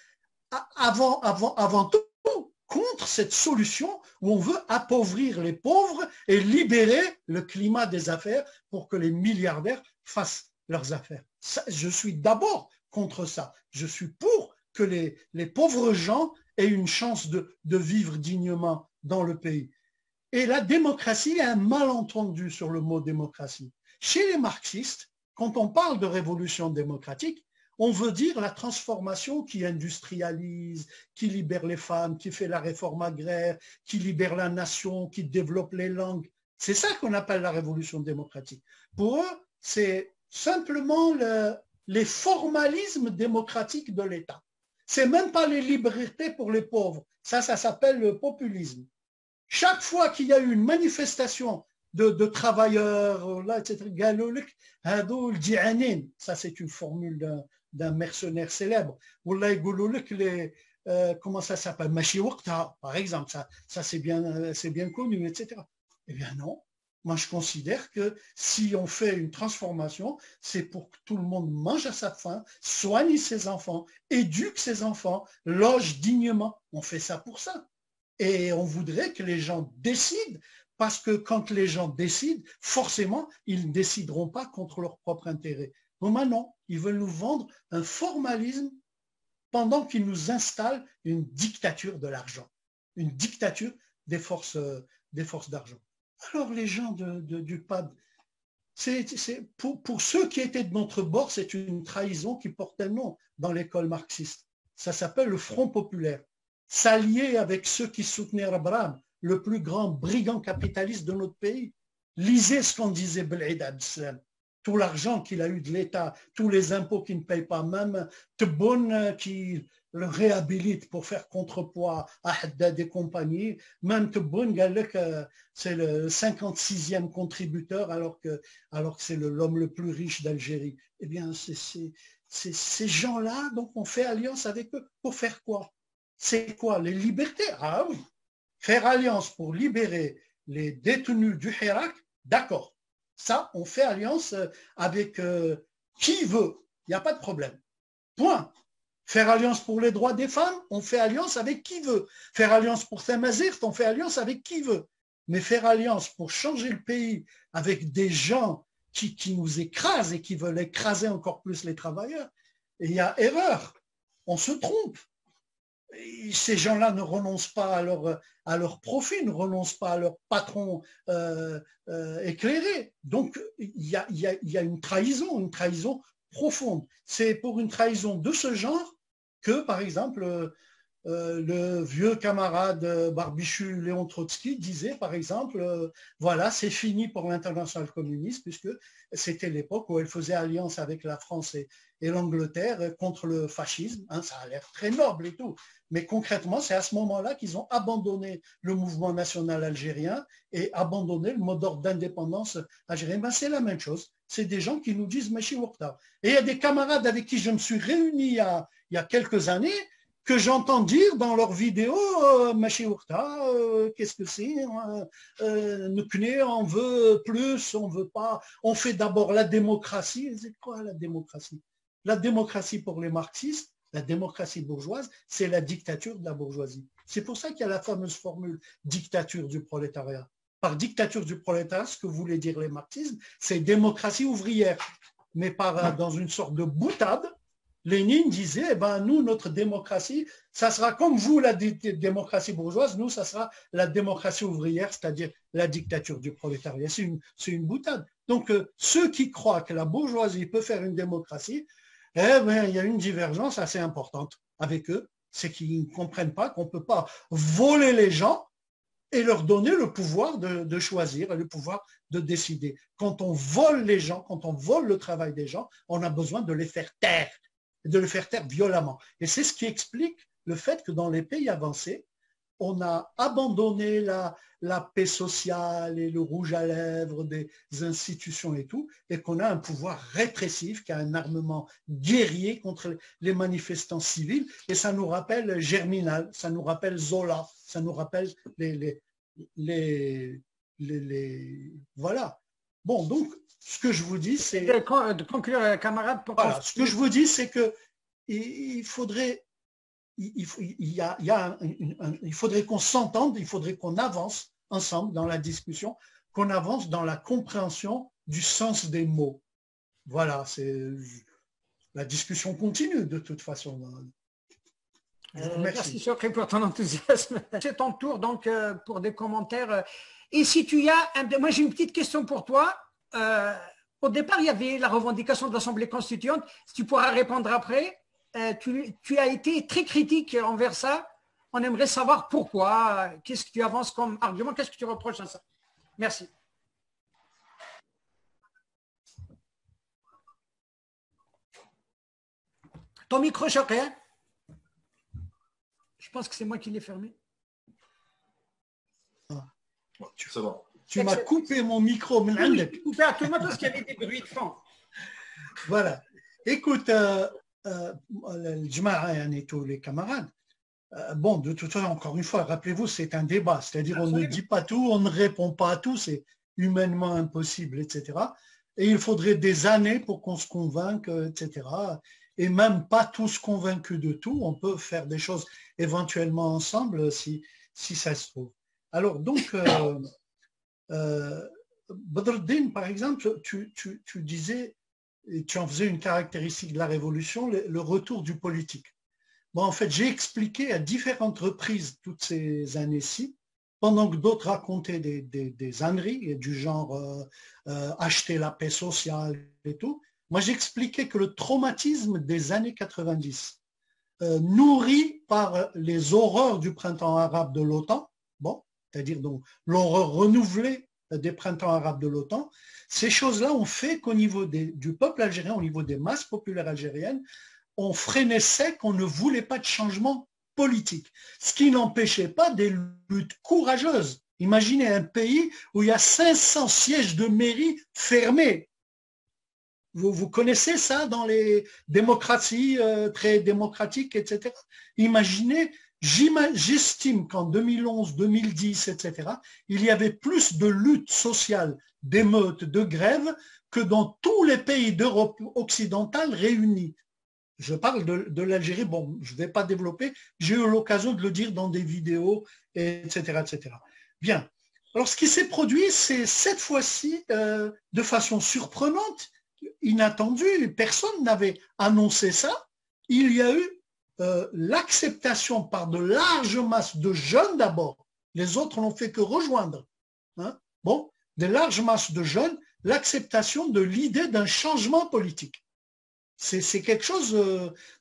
avant tout, contre cette solution où on veut appauvrir les pauvres et libérer le climat des affaires pour que les milliardaires fassent leurs affaires. Ça, je suis d'abord contre ça. Je suis pour que les pauvres gens aient une chance de vivre dignement dans le pays. Et la démocratie, il y a un malentendu sur le mot démocratie. Chez les marxistes, quand on parle de révolution démocratique, on veut dire la transformation qui industrialise, qui libère les femmes, qui fait la réforme agraire, qui libère la nation, qui développe les langues. C'est ça qu'on appelle la révolution démocratique. Pour eux, c'est simplement les formalismes démocratiques de l'État. C'est même pas les libertés pour les pauvres. Ça s'appelle le populisme. Chaque fois qu'il y a eu une manifestation de travailleurs, là, etc., ça c'est une formule d'un mercenaire célèbre. Comment ça s'appelle? Par exemple, ça c'est bien connu, etc. Eh bien non. Moi, je considère que si on fait une transformation, c'est pour que tout le monde mange à sa faim, soigne ses enfants, éduque ses enfants, loge dignement. On fait ça pour ça. Et on voudrait que les gens décident, parce que quand les gens décident, forcément, ils ne décideront pas contre leur propre intérêt. Non, maintenant, ils veulent nous vendre un formalisme pendant qu'ils nous installent une dictature de l'argent, une dictature des forces d'argent. Alors les gens du PAD, pour ceux qui étaient de notre bord, c'est une trahison qui porte un nom dans l'école marxiste. Ça s'appelle le Front populaire. s'allier avec ceux qui soutenaient Abraham, le plus grand brigand capitaliste de notre pays. Lisez ce qu'on disait Belhaïd Abdeslam. Tout l'argent qu'il a eu de l'État, tous les impôts qu'il ne paye pas, même Tebboune qui le réhabilite pour faire contrepoids à Haddad et compagnie, même Tebboune, c'est le 56e contributeur alors que c'est l'homme le plus riche d'Algérie. Eh bien, c'est ces gens-là, donc on fait alliance avec eux pour faire quoi? C'est quoi? Les libertés? Ah oui. Faire alliance pour libérer les détenus du Hirak, d'accord. Ça, on fait alliance avec qui veut. Il n'y a pas de problème. Point. Faire alliance pour les droits des femmes, on fait alliance avec qui veut. Faire alliance pour Tamazirt, on fait alliance avec qui veut. Mais faire alliance pour changer le pays avec des gens qui nous écrasent et qui veulent écraser encore plus les travailleurs, et il y a erreur. On se trompe. Ces gens-là ne renoncent pas à leur profit, ne renoncent pas à leur patron éclairé. Donc, il y a une trahison profonde. C'est pour une trahison de ce genre que, par exemple, le vieux camarade Barbichu Léon Trotsky disait, par exemple, voilà, c'est fini pour l'internationale communiste, puisque c'était l'époque où elle faisait alliance avec la France et l'Angleterre contre le fascisme. Hein, ça a l'air très noble et tout. Mais concrètement, c'est à ce moment-là qu'ils ont abandonné le mouvement national algérien et abandonné le mot d'ordre d'indépendance algérien. Ben, c'est la même chose. C'est des gens qui nous disent Machi Wakta. Et il y a des camarades avec qui je me suis réuni il y a quelques années que j'entends dire dans leurs vidéos Machi Wakta, qu'est-ce que c'est on veut plus, on veut pas. On fait d'abord la démocratie. C'est quoi la démocratie? La démocratie pour les marxistes, la démocratie bourgeoise, c'est la dictature de la bourgeoisie. C'est pour ça qu'il y a la fameuse formule dictature du prolétariat. Par dictature du prolétariat, ce que voulaient dire les marxistes, c'est démocratie ouvrière. Mais dans une sorte de boutade, Lénine disait, eh ben, nous, notre démocratie, ça sera comme vous, la démocratie bourgeoise, nous, ça sera la démocratie ouvrière, c'est-à-dire la dictature du prolétariat. C'est une boutade. Donc, ceux qui croient que la bourgeoisie peut faire une démocratie, eh bien, il y a une divergence assez importante avec eux, c'est qu'ils ne comprennent pas qu'on ne peut pas voler les gens et leur donner le pouvoir de choisir et le pouvoir de décider. Quand on vole les gens, quand on vole le travail des gens, on a besoin de les faire taire, et de les faire taire violemment. Et c'est ce qui explique le fait que dans les pays avancés, on a abandonné la paix sociale et le rouge à lèvres des institutions et tout, et qu'on a un pouvoir répressif, qui a un armement guerrier contre les manifestants civils, et ça nous rappelle Germinal, ça nous rappelle Zola, ça nous rappelle voilà. Bon, donc, ce que je vous dis, c'est... De conclure, camarade, pour voilà, ce que je vous dis, c'est que il faudrait... Il faudrait qu'on s'entende, il faudrait qu'on avance ensemble dans la discussion, qu'on avance dans la compréhension du sens des mots. Voilà, la discussion continue de toute façon. Merci Chokri pour ton enthousiasme. C'est ton tour donc pour des commentaires. Et si tu as, moi j'ai une petite question pour toi. Au départ, il y avait la revendication de l'Assemblée constituante. Si tu pourras répondre après. Tu as été très critique envers ça. On aimerait savoir pourquoi. Qu'est-ce que tu avances comme argument? Qu'est-ce que tu reproches à ça? Merci. Ton micro, Chokri, hein? Je pense que c'est moi qui l'ai fermé. Tu m'as coupé mon micro. Oui, coupé à tout le monde parce qu'il y avait des bruits de fond. Voilà. Écoute, tous les camarades, bon, de toute façon, encore une fois, rappelez-vous, c'est un débat, c'est-à-dire on ne dit pas tout, on ne répond pas à tout, c'est humainement impossible, etc. Et il faudrait des années pour qu'on se convainque, etc. Et même pas tous convaincus de tout, on peut faire des choses éventuellement ensemble si ça se trouve. Alors donc, Badruddin, par exemple, tu disais, et tu en faisais une caractéristique de la révolution, le retour du politique. Bon, en fait, j'ai expliqué à différentes reprises toutes ces années-ci, pendant que d'autres racontaient des âneries du genre acheter la paix sociale et tout. Moi, j'expliquais que le traumatisme des années 90 nourries par les horreurs du printemps arabe de l'OTAN, bon, c'est-à-dire donc l'horreur renouvelée des printemps arabes de l'OTAN. Ces choses-là ont fait qu'au niveau du peuple algérien, au niveau des masses populaires algériennes, on freinait sec, on ne voulait pas de changement politique, ce qui n'empêchait pas des luttes courageuses. Imaginez un pays où il y a 500 sièges de mairie fermés. Vous connaissez ça dans les démocraties très démocratiques, etc. Imaginez, j'estime qu'en 2011, 2010, etc., il y avait plus de luttes sociales, d'émeutes, de grèves que dans tous les pays d'Europe occidentale réunis. Je parle de l'Algérie, bon, je ne vais pas développer, j'ai eu l'occasion de le dire dans des vidéos, etc. etc. Bien. Alors, ce qui s'est produit, c'est cette fois-ci, de façon surprenante, inattendue, personne n'avait annoncé ça, il y a eu l'acceptation par de larges masses de jeunes d'abord, les autres n'ont fait que rejoindre, hein, bon, des larges masses de jeunes, l'acceptation de l'idée d'un changement politique. C'est quelque chose,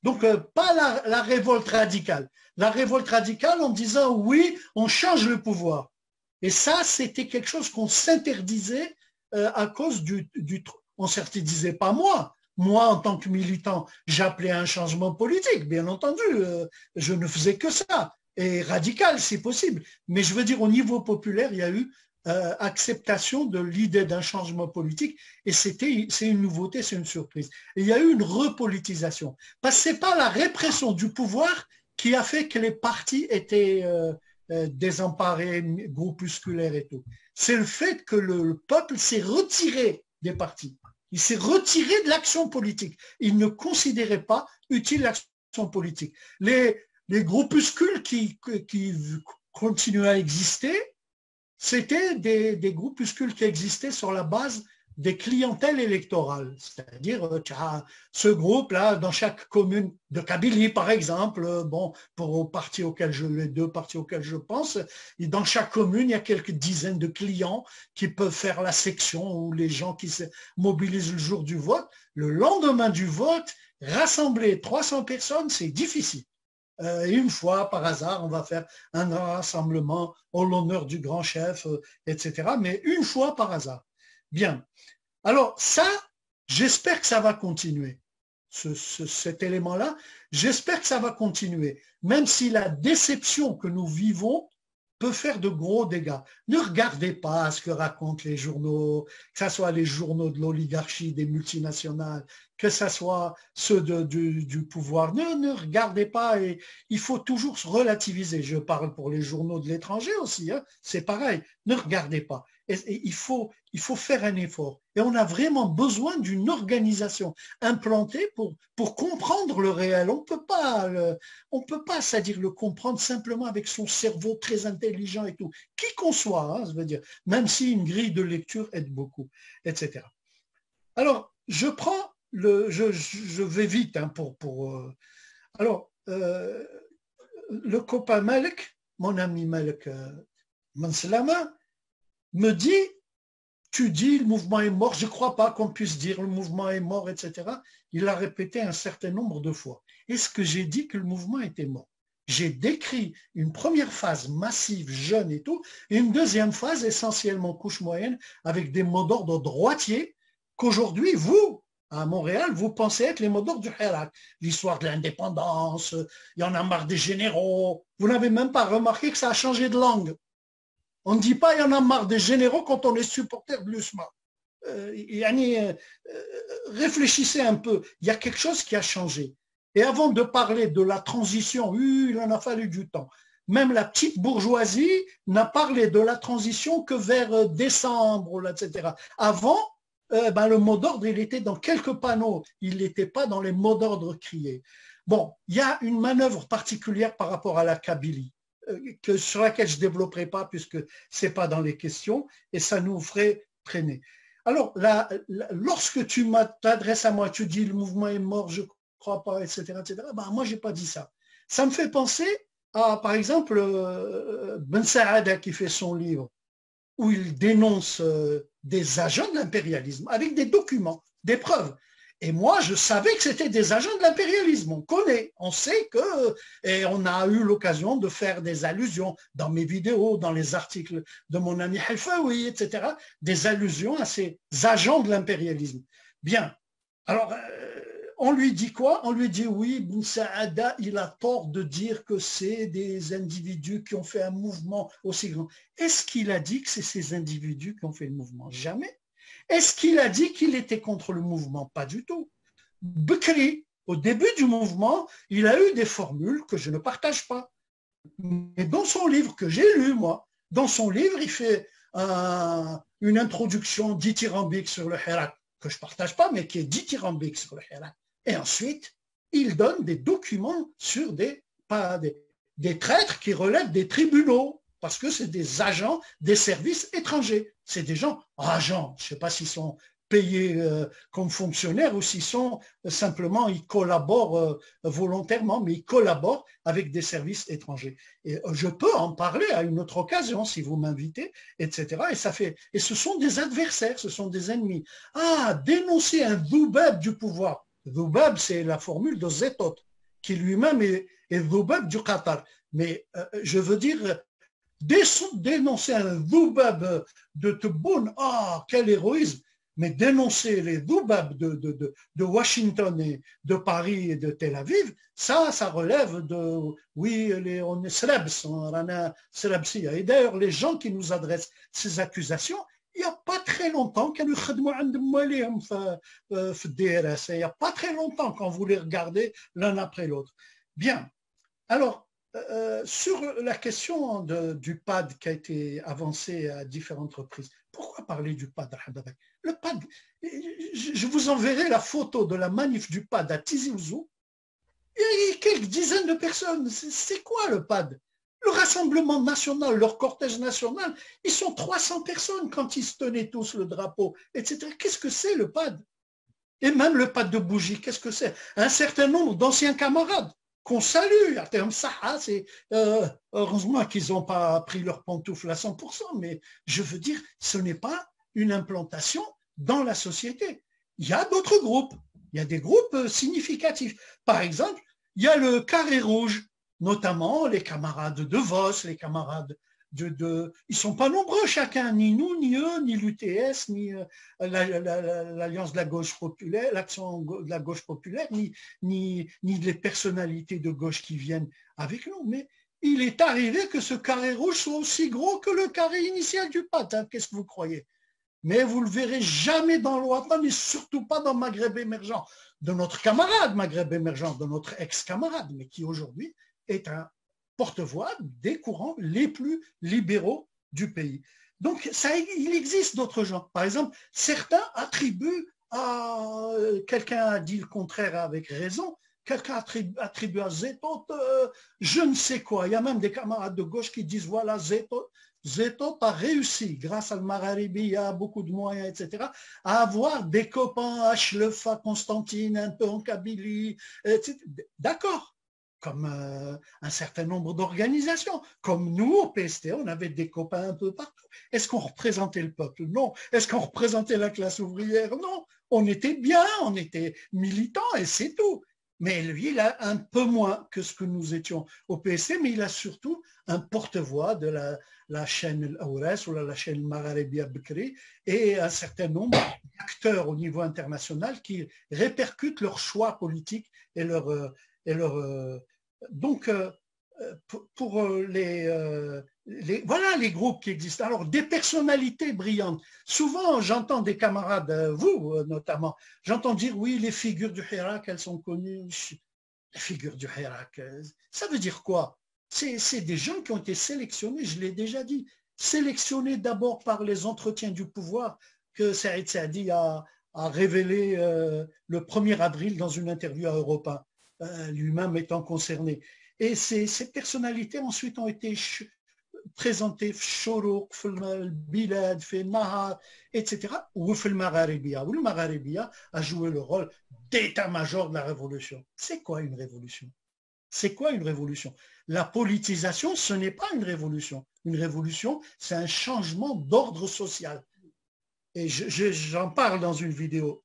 donc pas la révolte radicale. La révolte radicale en disant oui, on change le pouvoir. Et ça, c'était quelque chose qu'on s'interdisait à cause on ne s'interdisait pas moi. Moi, en tant que militant, j'appelais à un changement politique, bien entendu. Je ne faisais que ça. Et radical, si possible. Mais je veux dire, au niveau populaire, il y a eu acceptation de l'idée d'un changement politique et c'est une nouveauté, c'est une surprise. Et il y a eu une repolitisation. Parce que ce n'est pas la répression du pouvoir qui a fait que les partis étaient désemparés, groupusculaires et tout. C'est le fait que le peuple s'est retiré des partis. Il s'est retiré de l'action politique. Il ne considérait pas utile l'action politique. Les groupuscules qui continuent à exister, c'était des groupuscules qui existaient sur la base des clientèles électorales. C'est-à-dire, ce groupe-là, dans chaque commune de Kabylie, par exemple, bon, les deux partis auxquels je pense, et dans chaque commune, il y a quelques dizaines de clients qui peuvent faire la section ou les gens qui se mobilisent le jour du vote. Le lendemain du vote, rassembler 300 personnes, c'est difficile. Une fois, par hasard, on va faire un grand rassemblement en l'honneur du grand chef, etc. Mais une fois par hasard. Bien. Alors ça, j'espère que ça va continuer. Cet élément-là, j'espère que ça va continuer. Même si la déception que nous vivons peut faire de gros dégâts. Ne regardez pas ce que racontent les journaux, que ce soit les journaux de l'oligarchie, des multinationales, que ce soit ceux du pouvoir. Ne regardez pas, et il faut toujours se relativiser. Je parle pour les journaux de l'étranger aussi, hein, c'est pareil. Ne regardez pas. Et il faut faire un effort. Et on a vraiment besoin d'une organisation implantée pour comprendre le réel. On peut pas, c'est-à-dire le comprendre simplement avec son cerveau très intelligent et tout. Qui qu'on soit, hein, ça veut dire, même si une grille de lecture aide beaucoup, etc. Alors, je vais vite hein, alors, le copain Malek, mon ami Malek Manslama, me dit, tu dis le mouvement est mort, je ne crois pas qu'on puisse dire le mouvement est mort, etc. Il l'a répété un certain nombre de fois. Est-ce que j'ai dit que le mouvement était mort? J'ai décrit une première phase massive, jeune et tout, et une deuxième phase essentiellement couche moyenne, avec des mots d'ordre droitiers, qu'aujourd'hui, vous, à Montréal, vous pensez être les mots d'ordre du Hirak. L'histoire de l'indépendance, il y en a marre des généraux. Vous n'avez même pas remarqué que ça a changé de langue. On ne dit pas il y en a marre des généraux quand on est supporter de l'USMA. Réfléchissez un peu, il y a quelque chose qui a changé. Et avant de parler de la transition, il en a fallu du temps. Même la petite bourgeoisie n'a parlé de la transition que vers décembre, etc. Avant, le mot d'ordre, il était dans quelques panneaux, il n'était pas dans les mots d'ordre criés. Bon, il y a une manœuvre particulière par rapport à la Kabylie, sur laquelle je ne développerai pas puisque ce n'est pas dans les questions et ça nous ferait traîner. Alors, lorsque tu t'adresses à moi, tu dis le mouvement est mort, je ne crois pas, etc., etc., moi, je n'ai pas dit ça. Ça me fait penser à, par exemple, Ben Saada qui fait son livre où il dénonce des agents de l'impérialisme avec des documents, des preuves. Et moi, je savais que c'était des agents de l'impérialisme. On connaît, on sait que, et on a eu l'occasion de faire des allusions dans mes vidéos, dans les articles de mon ami Helfaoui, etc., des allusions à ces agents de l'impérialisme. Bien. Alors, on lui dit quoi? On lui dit oui, Ibn Saada, il a tort de dire que c'est des individus qui ont fait un mouvement aussi grand. Est-ce qu'il a dit que c'est ces individus qui ont fait le mouvement? Jamais. Est-ce qu'il a dit qu'il était contre le mouvement? Pas du tout. Bekri, au début du mouvement, il a eu des formules que je ne partage pas. Mais dans son livre que j'ai lu, moi, dans son livre, il fait une introduction dithyrambique sur le Hirak, que je ne partage pas, mais qui est dithyrambique sur le Hirak. Et ensuite, il donne des documents sur des traîtres qui relèvent des tribunaux, parce que c'est des agents des services étrangers. C'est des gens agents. Je ne sais pas s'ils sont payés comme fonctionnaires ou s'ils sont simplement, ils collaborent volontairement, mais ils collaborent avec des services étrangers. Et je peux en parler à une autre occasion si vous m'invitez, etc. Et ce sont des adversaires, ce sont des ennemis. Ah, dénoncer un Doubab du pouvoir. Doubab, c'est la formule de Zetot, qui lui-même est Doubab du Qatar. Mais je veux dire, dénoncer un Doubab de Tebboune, ah, quel héroïsme! Mais dénoncer les Doubab de Washington et de Paris et de Tel Aviv, ça relève de, oui, on est Srebs, et d'ailleurs, les gens qui nous adressent ces accusations, il n'y a pas très longtemps, il n'y a pas très longtemps quand vous les regardez l'un après l'autre. Bien, alors, sur la question du PAD qui a été avancée à différentes reprises, pourquoi parler du PAD? Le PAD, je vous enverrai la photo de la manif du PAD à Tizi Ouzou. Il y a quelques dizaines de personnes. C'est quoi le PAD? Le Rassemblement national, leur cortège national, ils sont 300 personnes quand ils se tenaient tous le drapeau, etc. Qu'est-ce que c'est le PAD? Et même le PAD de bougie, qu'est-ce que c'est? Un certain nombre d'anciens camarades qu'on salue. Heureusement qu'ils n'ont pas pris leur pantoufle à 100%, mais je veux dire, ce n'est pas une implantation dans la société. Il y a d'autres groupes, il y a des groupes significatifs. Par exemple, il y a le Carré Rouge, notamment les camarades de Vos, les camarades ils ne sont pas nombreux chacun, ni nous, ni eux, ni l'UTS, ni l'Alliance de la gauche populaire, l'Action de la gauche populaire, ni les personnalités de gauche qui viennent avec nous. Mais il est arrivé que ce carré rouge soit aussi gros que le carré initial du PAD. Hein. Qu'est-ce que vous croyez? Mais vous ne le verrez jamais dans l'Ouatan, et surtout pas dans Maghreb émergent, de notre camarade Maghreb émergent, de notre ex-camarade, mais qui aujourd'hui est un porte-voix des courants les plus libéraux du pays. Donc, il existe d'autres gens. Par exemple, certains attribuent à, quelqu'un a dit le contraire avec raison, quelqu'un attribue à Zetot je ne sais quoi. Il y a même des camarades de gauche qui disent, voilà, Zetot a réussi, grâce à le Magharibi, à beaucoup de moyens, etc., à avoir des copains à Shlefa, Constantine, un peu en Kabylie, etc. D'accord. Comme un certain nombre d'organisations. Comme nous, au PST, on avait des copains un peu partout. Est-ce qu'on représentait le peuple? Non. Est-ce qu'on représentait la classe ouvrière? Non. On était bien, on était militants et c'est tout. Mais lui, il a un peu moins que ce que nous étions au PST, mais il a surtout un porte-voix de la chaîne Aoures ou la chaîne Magharibi Bekri et un certain nombre d'acteurs au niveau international qui répercutent leurs choix politiques et leur donc, pour voilà les groupes qui existent. Alors, des personnalités brillantes. Souvent, j'entends des camarades, vous notamment, j'entends dire, oui, les figures du Hirak, elles sont connues. Les figures du Hirak, ça veut dire quoi? C'est des gens qui ont été sélectionnés, je l'ai déjà dit, sélectionnés d'abord par les entretiens du pouvoir que Saïd Saadi a révélé le 1er avril dans une interview à Europe 1. Lui-même étant concerné. Et ces personnalités ensuite ont été présentées Shourouk, Bilad, Nahar, etc. ou le Magharibia. Où le Magharibia a joué le rôle d'état-major de la révolution. C'est quoi une révolution? C'est quoi une révolution? La politisation, ce n'est pas une révolution. Une révolution, c'est un changement d'ordre social. Et j'en parle dans une vidéo.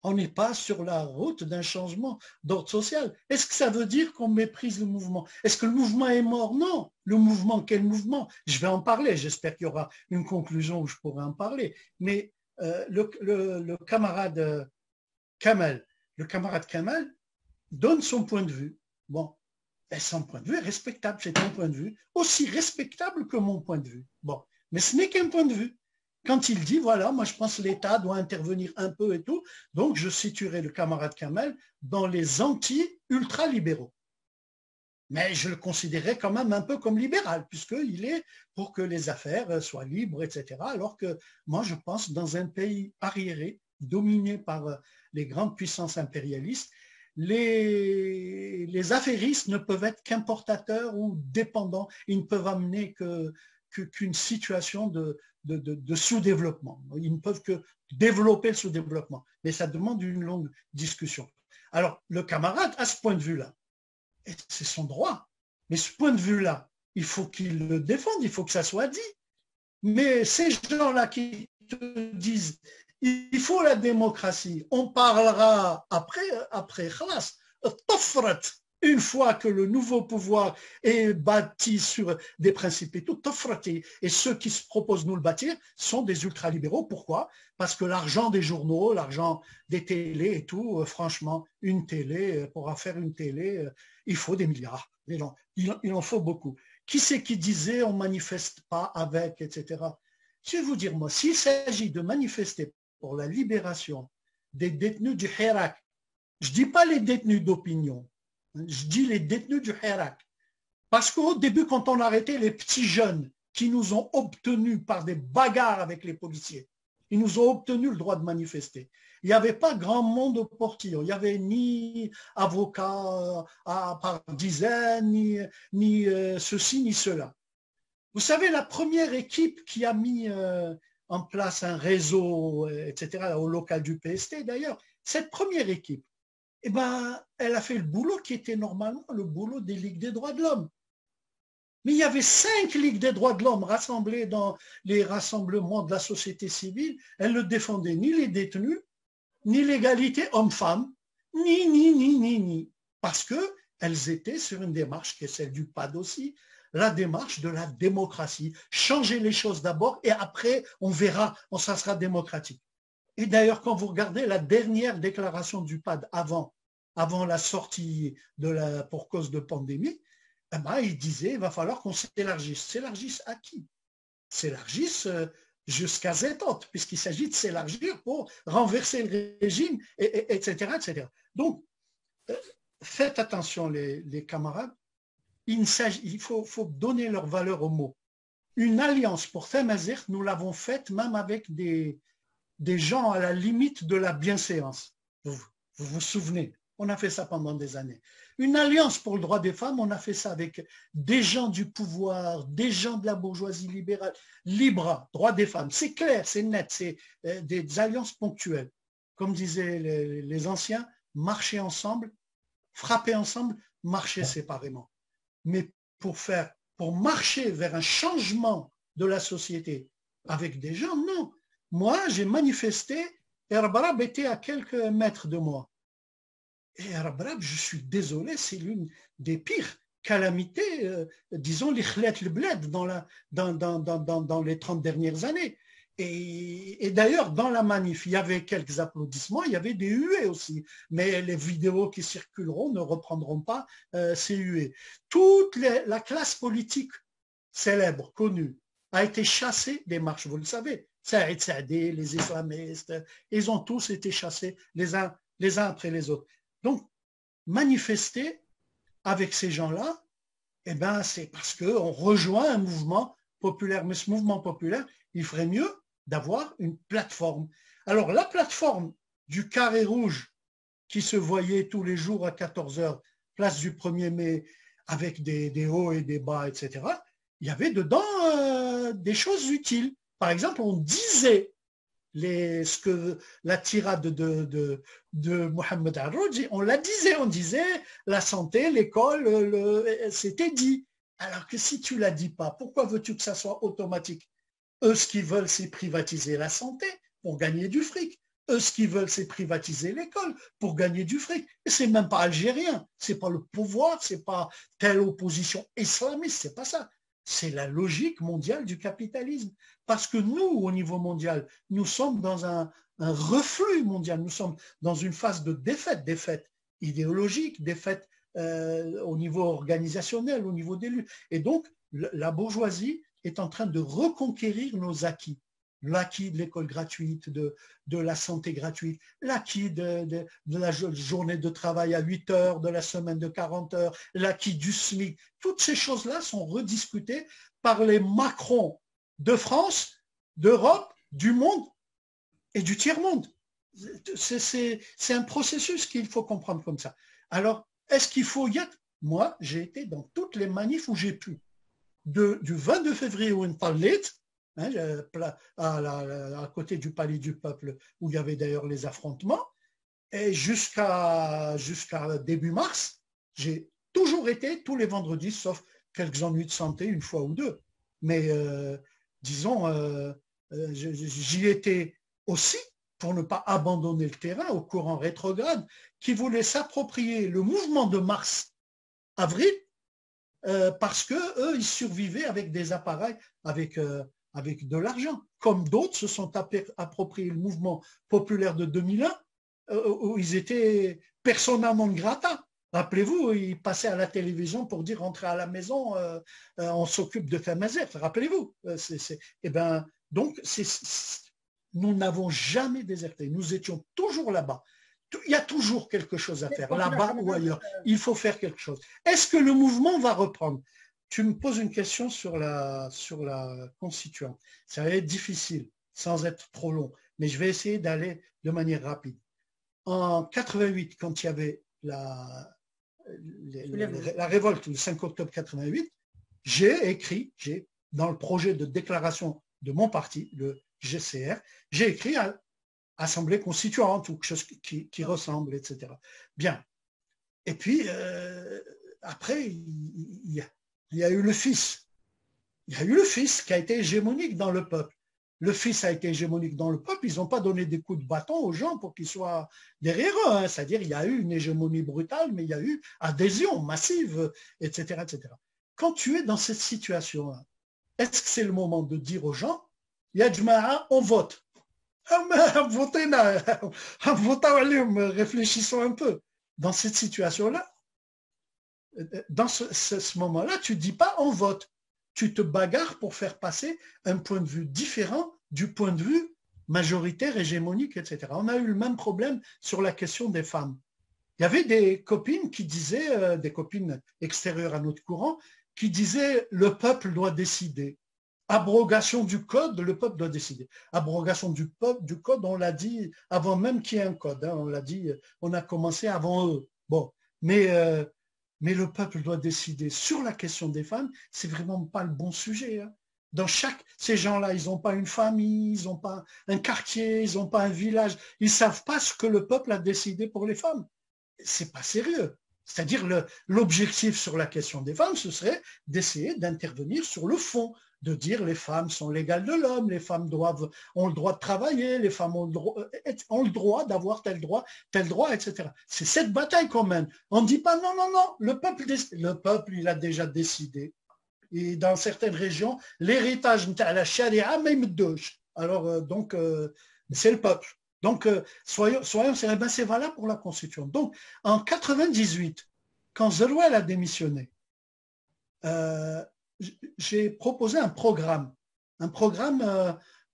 On n'est pas sur la route d'un changement d'ordre social. Est-ce que ça veut dire qu'on méprise le mouvement? Est-ce que le mouvement est mort? Non. Le mouvement, quel mouvement? Je vais en parler. J'espère qu'il y aura une conclusion où je pourrai en parler. Mais le camarade Kamal, donne son point de vue. Bon, et son point de vue est respectable. C'est un point de vue aussi respectable que mon point de vue. Bon, mais ce n'est qu'un point de vue. Quand il dit, voilà, moi je pense que l'État doit intervenir un peu et tout, donc je situerai le camarade Kamel dans les anti-ultra-libéraux. Mais je le considérais quand même un peu comme libéral, puisqu'il est pour que les affaires soient libres, etc. Alors que moi je pense dans un pays arriéré, dominé par les grandes puissances impérialistes, les affairistes ne peuvent être qu'importateurs ou dépendants, ils ne peuvent amener qu'une situation de sous-développement. Ils ne peuvent que développer le sous-développement, mais ça demande une longue discussion. Alors, le camarade, à ce point de vue-là, c'est son droit, mais ce point de vue-là, il faut qu'il le défende, il faut que ça soit dit. Mais ces gens-là qui te disent, il faut la démocratie, on parlera après khalas, une fois que le nouveau pouvoir est bâti sur des principes et tout, et ceux qui se proposent de nous le bâtir sont des ultralibéraux. Pourquoi? Parce que l'argent des journaux, l'argent des télés et tout, franchement, une télé, pour faire une télé, il faut des milliards. Il en faut beaucoup. Qui c'est qui disait on ne manifeste pas avec, etc. Je vais vous dire, moi, s'il s'agit de manifester pour la libération des détenus du Hirak, je ne dis pas les détenus d'opinion, je dis les détenus du Hirak. Parce qu'au début, quand on arrêtait les petits jeunes qui nous ont obtenu par des bagarres avec les policiers, ils nous ont obtenu le droit de manifester. Il n'y avait pas grand monde au portillon. Il n'y avait ni avocats par dizaines, ni ceci, ni cela. Vous savez, la première équipe qui a mis en place un réseau, etc., au local du PST d'ailleurs, cette première équipe, eh ben, elle a fait le boulot qui était normalement le boulot des Ligues des droits de l'homme. Mais il y avait 5 Ligues des droits de l'homme rassemblées dans les rassemblements de la société civile. Elles ne défendaient ni les détenus, ni l'égalité homme-femme, ni. Parce qu'elles étaient sur une démarche qui est celle du PAD aussi, la démarche de la démocratie. Changer les choses d'abord et après, on verra, ça sera démocratique. Et d'ailleurs, quand vous regardez la dernière déclaration du PAD avant la sortie pour cause de pandémie, eh ben, il disait il va falloir qu'on s'élargisse. S'élargisse à qui? S'élargisse jusqu'à Zetot, puisqu'il s'agit de s'élargir pour renverser le régime, etc., etc. Donc, faites attention les camarades, il faut donner leur valeur aux mots. Une alliance pour Thamazigh, nous l'avons faite même avec des gens à la limite de la bienséance. Vous vous souvenez, on a fait ça pendant des années. Une alliance pour le droit des femmes, on a fait ça avec des gens du pouvoir, des gens de la bourgeoisie libérale, Libra, droit des femmes. C'est clair, c'est net, c'est des alliances ponctuelles. Comme disaient les anciens, marcher ensemble, frapper ensemble, marcher séparément. Mais pour marcher vers un changement de la société avec des gens, non. Moi, j'ai manifesté, et Rabrab était à quelques mètres de moi. Et Rabrab, je suis désolé, c'est l'une des pires calamités, disons, les khlet le bled dans les 30 dernières années. Et d'ailleurs, dans la manif, il y avait quelques applaudissements, il y avait des huées aussi, mais les vidéos qui circuleront ne reprendront pas ces huées. Toute la classe politique célèbre, connue, a été chassée des marches, vous le savez. Saïd Saadi, les islamistes, ils ont tous été chassés les uns après les autres. Donc, manifester avec ces gens-là, eh ben, c'est parce qu'on rejoint un mouvement populaire. Mais ce mouvement populaire, il ferait mieux d'avoir une plateforme. Alors, la plateforme du carré rouge qui se voyait tous les jours à 14 heures, place du 1er mai, avec des hauts et des bas, etc., il y avait dedans des choses utiles. Par exemple, on disait la tirade de Mohamed Arrouj, on disait la santé, l'école, c'était dit. Alors que si tu ne la dis pas, pourquoi veux-tu que ça soit automatique? Eux, ce qu'ils veulent, c'est privatiser la santé pour gagner du fric. Eux, ce qu'ils veulent, c'est privatiser l'école pour gagner du fric. Et c'est même pas algérien, c'est pas le pouvoir, c'est pas telle opposition islamiste, c'est pas ça. C'est la logique mondiale du capitalisme. Parce que nous, au niveau mondial, nous sommes dans un reflux mondial, nous sommes dans une phase de défaite idéologique, défaite au niveau organisationnel, au niveau des luttes. Et donc, la bourgeoisie est en train de reconquérir nos acquis. L'acquis de l'école gratuite, de la santé gratuite, l'acquis de la journée de travail à 8 heures, de la semaine de 40 heures, l'acquis du SMIC. Toutes ces choses-là sont rediscutées par les Macron de France, d'Europe, du monde et du tiers-monde. C'est un processus qu'il faut comprendre comme ça. Alors, est-ce qu'il faut y être? Moi, j'ai été dans toutes les manifs où j'ai pu. Du 22 février où on parlait, à côté du Palais du Peuple, où il y avait d'ailleurs les affrontements, et jusqu'à début mars, j'ai toujours été tous les vendredis, sauf quelques ennuis de santé, une fois ou deux. Mais disons, j'y étais aussi pour ne pas abandonner le terrain au courant rétrograde qui voulait s'approprier le mouvement de mars-avril parce qu'eux, ils survivaient avec des appareils, avec de l'argent. Comme d'autres se sont appropriés le mouvement populaire de 2001, où ils étaient persona non grata. Rappelez-vous, ils passaient à la télévision pour dire rentrer à la maison, on s'occupe de Famazer. Rappelez-vous. Eh ben, donc, nous n'avons jamais déserté. Nous étions toujours là-bas. Il y a toujours quelque chose à faire, là-bas ou ailleurs. Il faut faire quelque chose. Est-ce que le mouvement va reprendre? Tu me poses une question sur la constituante. Ça va être difficile, sans être trop long, mais je vais essayer d'aller de manière rapide. En 88, quand il y avait la révolte le 5 octobre 88, j'ai écrit, dans le projet de déclaration de mon parti, le GCR, j'ai écrit à Assemblée constituante ou quelque chose qui ressemble, etc. Bien. Et puis, après, il y a eu le fils. Il y a eu le fils qui a été hégémonique dans le peuple. Le fils a été hégémonique dans le peuple. Ils n'ont pas donné des coups de bâton aux gens pour qu'ils soient derrière eux. Hein. C'est-à-dire, il y a eu une hégémonie brutale, mais il y a eu adhésion massive, etc., etc. Quand tu es dans cette situation-là, est-ce que c'est le moment de dire aux gens, Yajma'a, on vote? Réfléchissons un peu. Dans cette situation-là, dans ce moment-là, tu ne dis pas on vote. Tu te bagarres pour faire passer un point de vue différent du point de vue majoritaire, hégémonique, etc. On a eu le même problème sur la question des femmes. Il y avait des copines qui disaient, des copines extérieures à notre courant, qui disaient le peuple doit décider. Abrogation du code, le peuple doit décider. Abrogation du code, on l'a dit avant même qu'il y ait un code. Hein, on l'a dit, on a commencé avant eux. Bon, mais le peuple doit décider. Sur la question des femmes, c'est vraiment pas le bon sujet. Hein. Ces gens-là, ils n'ont pas une famille, ils n'ont pas un quartier, ils n'ont pas un village. Ils ne savent pas ce que le peuple a décidé pour les femmes. C'est pas sérieux. C'est-à-dire l'objectif sur la question des femmes, ce serait d'essayer d'intervenir sur le fond, de dire les femmes sont l'égale de l'homme, les femmes ont le droit de travailler, les femmes ont le droit d'avoir tel droit, etc. C'est cette bataille qu'on mène. On ne dit pas non, non, non, le peuple, il a déjà décidé. Et dans certaines régions, l'héritage de la charia, même douche. Alors, donc, c'est le peuple. Donc, soyons c'est valable pour la Constitution. Donc, en 98, quand Zerouel a démissionné, j'ai proposé un programme.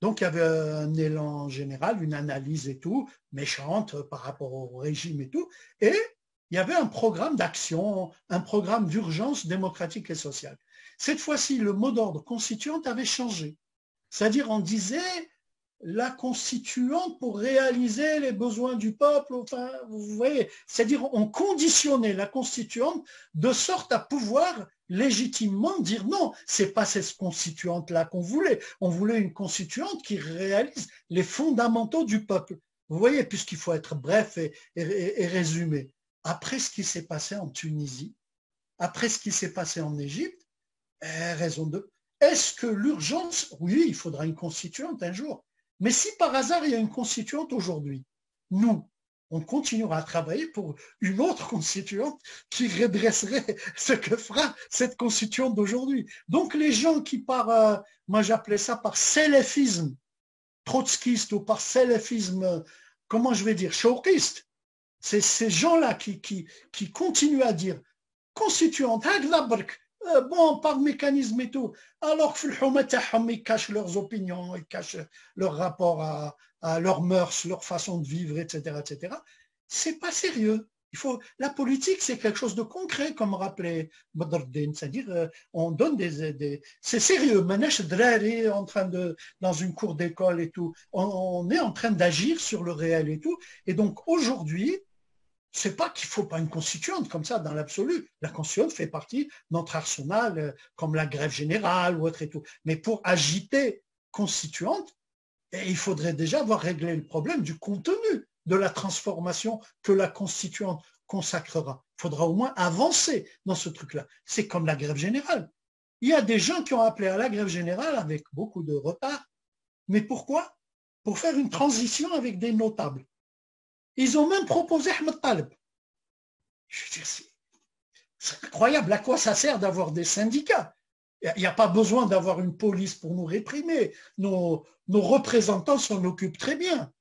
Donc il y avait un élan général, une analyse et tout, méchante par rapport au régime et tout, et il y avait un programme d'action, un programme d'urgence démocratique et sociale. Cette fois-ci, le mot d'ordre constituante avait changé. C'est-à-dire, on disait la constituante pour réaliser les besoins du peuple, enfin, vous voyez, c'est-à-dire on conditionnait la constituante de sorte à pouvoir légitimement dire non, c'est pas cette constituante-là qu'on voulait. On voulait une constituante qui réalise les fondamentaux du peuple. Vous voyez, puisqu'il faut être bref et résumé. Après ce qui s'est passé en Tunisie, après ce qui s'est passé en Égypte, raison de. Est-ce que l'urgence, oui, il faudra une constituante un jour. Mais si par hasard il y a une constituante aujourd'hui, nous, on continuera à travailler pour une autre constituante qui redresserait ce que fera cette constituante d'aujourd'hui. Donc les gens qui moi j'appelais ça par salafisme trotskiste ou par salafisme, comment je vais dire, chauquiste, c'est ces gens-là qui continuent à dire constituante, bon, par mécanisme et tout, alors que ils cachent leurs opinions, ils cachent leur rapport à leurs mœurs, leur façon de vivre, etc., etc. C'est pas sérieux. La politique, c'est quelque chose de concret, comme rappelait Badruddin, c'est-à-dire on donne c'est sérieux. Manesh Drari dans une cour d'école et tout, on est en train d'agir sur le réel et tout. Et donc aujourd'hui, c'est pas qu'il faut pas une constituante comme ça dans l'absolu. La constituante fait partie de notre arsenal, comme la grève générale ou autre et tout. Mais pour agiter constituante, il faudrait déjà avoir réglé le problème du contenu de la transformation que la constituante consacrera. Il faudra au moins avancer dans ce truc-là. C'est comme la grève générale. Il y a des gens qui ont appelé à la grève générale avec beaucoup de retard. Mais pourquoi? Pour faire une transition avec des notables. Ils ont même proposé Ahmed Taleb. Je veux dire, c'est incroyable. À quoi ça sert d'avoir des syndicats? Il n'y a pas besoin d'avoir une police pour nous réprimer. Nos représentants s'en occupent très bien.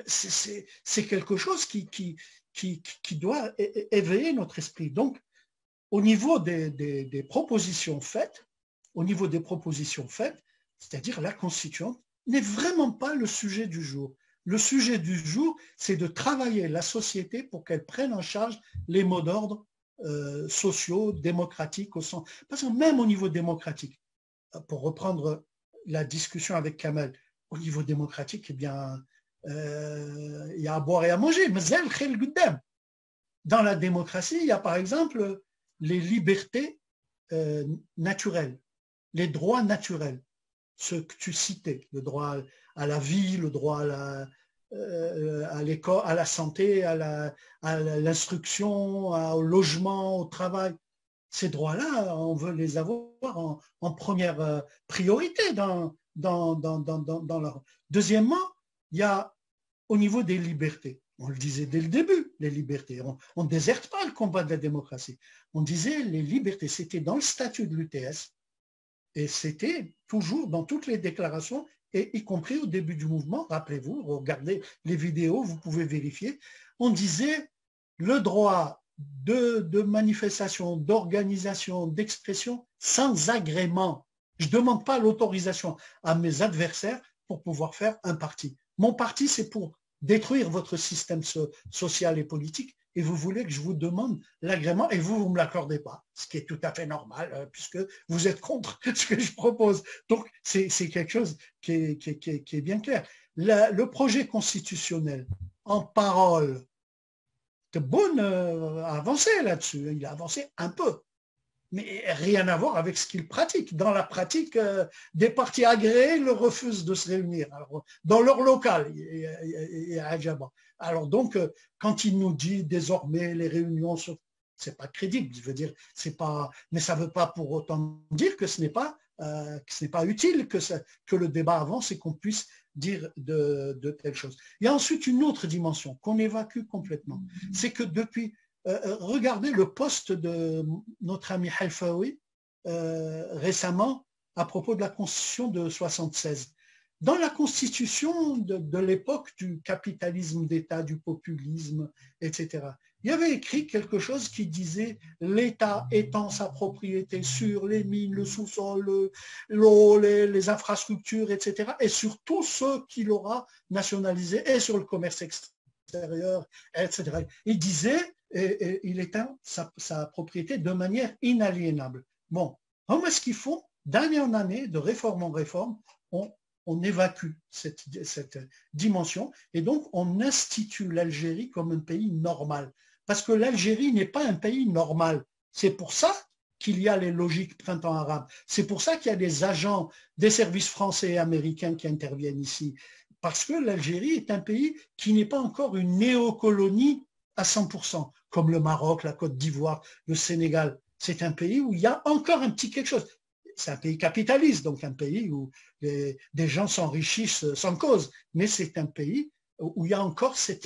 C'est quelque chose qui doit éveiller notre esprit. Donc, au niveau des propositions faites, c'est-à-dire la constituante, n'est vraiment pas le sujet du jour. Le sujet du jour, c'est de travailler la société pour qu'elle prenne en charge les mots d'ordre sociaux, démocratiques, parce que même au niveau démocratique, pour reprendre la discussion avec Kamel, au niveau démocratique, eh bien, il y a à boire et à manger. Dans la démocratie, il y a par exemple les libertés naturelles, les droits naturels, ceux que tu citais, le droit à la vie, le droit à l'école, à la santé, à l'instruction, au logement, au travail. Ces droits-là, on veut les avoir en première priorité dans leur. Deuxièmement, il y a au niveau des libertés. On le disait dès le début, les libertés. On ne déserte pas le combat de la démocratie. On disait les libertés, c'était dans le statut de l'UTS et c'était toujours dans toutes les déclarations, et y compris au début du mouvement. Rappelez-vous, regardez les vidéos, vous pouvez vérifier. On disait le droit de manifestation, d'organisation, d'expression sans agrément. Je ne demande pas l'autorisation à mes adversaires pour pouvoir faire un parti. Mon parti, c'est pour détruire votre système social et politique, et vous voulez que je vous demande l'agrément et vous ne me l'accordez pas, ce qui est tout à fait normal puisque vous êtes contre ce que je propose. Donc, c'est quelque chose qui est bien clair. Le projet constitutionnel, en parole, Tebboune a avancé là-dessus, il a avancé un peu, mais rien à voir avec ce qu'il pratique. Dans la pratique, des partis agréés le refusent de se réunir. Alors, dans leur local, alors donc, quand il nous dit désormais les réunions, c'est pas crédible, je veux dire, c'est pas, mais ça ne veut pas pour autant dire que ce n'est pas utile que le débat avance et qu'on puisse dire de telles choses. Il y a ensuite une autre dimension qu'on évacue complètement, c'est que depuis regardez le post de notre ami Halfaoui récemment à propos de la Constitution de 1976. Dans la Constitution de l'époque du capitalisme d'État, du populisme, etc., il y avait écrit quelque chose qui disait l'État étend sa propriété sur les mines, le sous-sol, l'eau, les infrastructures, etc., et sur tout ce qu'il aura nationalisé, et sur le commerce extérieur, etc. Il disait et il éteint sa propriété de manière inaliénable. Bon, comment est-ce qu'ils font? D'année en année, de réforme en réforme, on évacue cette dimension et donc on institue l'Algérie comme un pays normal. Parce que l'Algérie n'est pas un pays normal. C'est pour ça qu'il y a les logiques printemps arabe. C'est pour ça qu'il y a des agents des services français et américains qui interviennent ici. Parce que l'Algérie est un pays qui n'est pas encore une néocolonie à 100%, comme le Maroc, la Côte d'Ivoire, le Sénégal. C'est un pays où il y a encore un petit quelque chose. c'est un pays capitaliste, donc un pays où des gens s'enrichissent sans cause, mais c'est un pays où il y a encore ces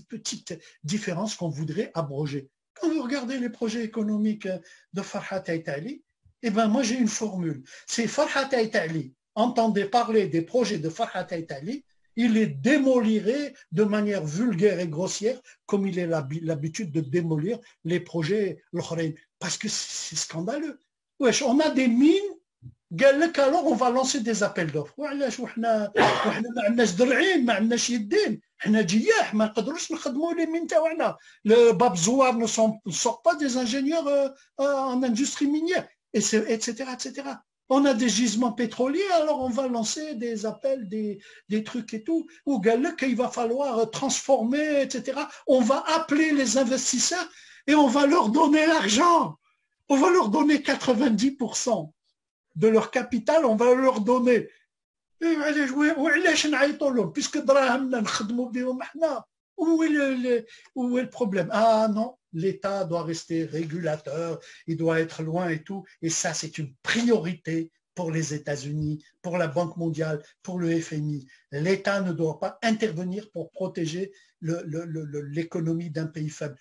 petites différences qu'on voudrait abroger. Quand vous regardez les projets économiques de Farhat Aitali, eh ben moi j'ai une formule. C'est Farhat Aitali entendait parler des projets de Farhat Aitali, il les démolirait de manière vulgaire et grossière, comme il est l'habitude de démolir les projets l'Ukhraïn. Parce que c'est scandaleux. Wesh, on a des mines, alors on va lancer des appels d'offres. وعلاش وحنا ما عندناش درعين ما عندناش يدين حنا جياح ما نقدروش نخدموا les mines تاعنا. Le Babzouar ne sort pas des ingénieurs en industrie minière, etc., etc. On a des gisements pétroliers, alors on va lancer des appels, des trucs et tout, ou qu'il va falloir transformer, etc. On va appeler les investisseurs et on va leur donner l'argent. On va leur donner 90% de leur capital, on va leur donner. Puisque où est le problème? Ah non, l'État doit rester régulateur, il doit être loin et tout. Et ça, c'est une priorité pour les États-Unis, pour la Banque mondiale, pour le FMI. L'État ne doit pas intervenir pour protéger l'économie d'un pays faible.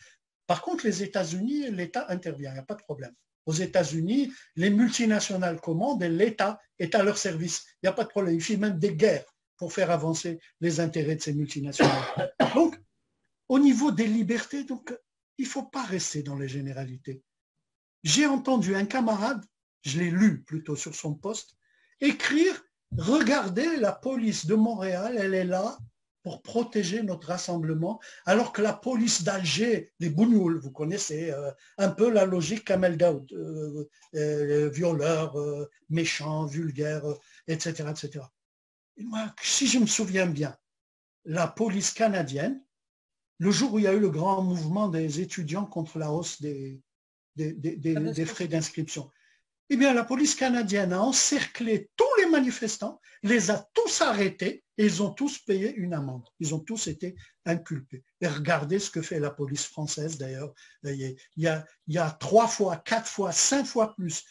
Par contre, les États-Unis, l'État intervient, il n'y a pas de problème. Aux États-Unis, les multinationales commandent et l'État est à leur service. Il n'y a pas de problème. Il fait même des guerres pour faire avancer les intérêts de ces multinationales. Donc, au niveau des libertés, donc, il ne faut pas rester dans les généralités. J'ai entendu un camarade, je l'ai lu plutôt sur son poste, écrire « Regardez, la police de Montréal, elle est là pour protéger notre rassemblement, alors que la police d'Alger, les Bougnoul, vous connaissez un peu la logique Kamel Daoud, violeurs, méchants, vulgaires, etc., etc. » Et moi, si je me souviens bien, la police canadienne, le jour où il y a eu le grand mouvement des étudiants contre la hausse des frais d'inscription, eh bien, la police canadienne a encerclé tous les manifestants, les a tous arrêtés et ils ont tous payé une amende. Ils ont tous été inculpés. Et regardez ce que fait la police française d'ailleurs. Il y a 3 fois, 4 fois, 5 fois plus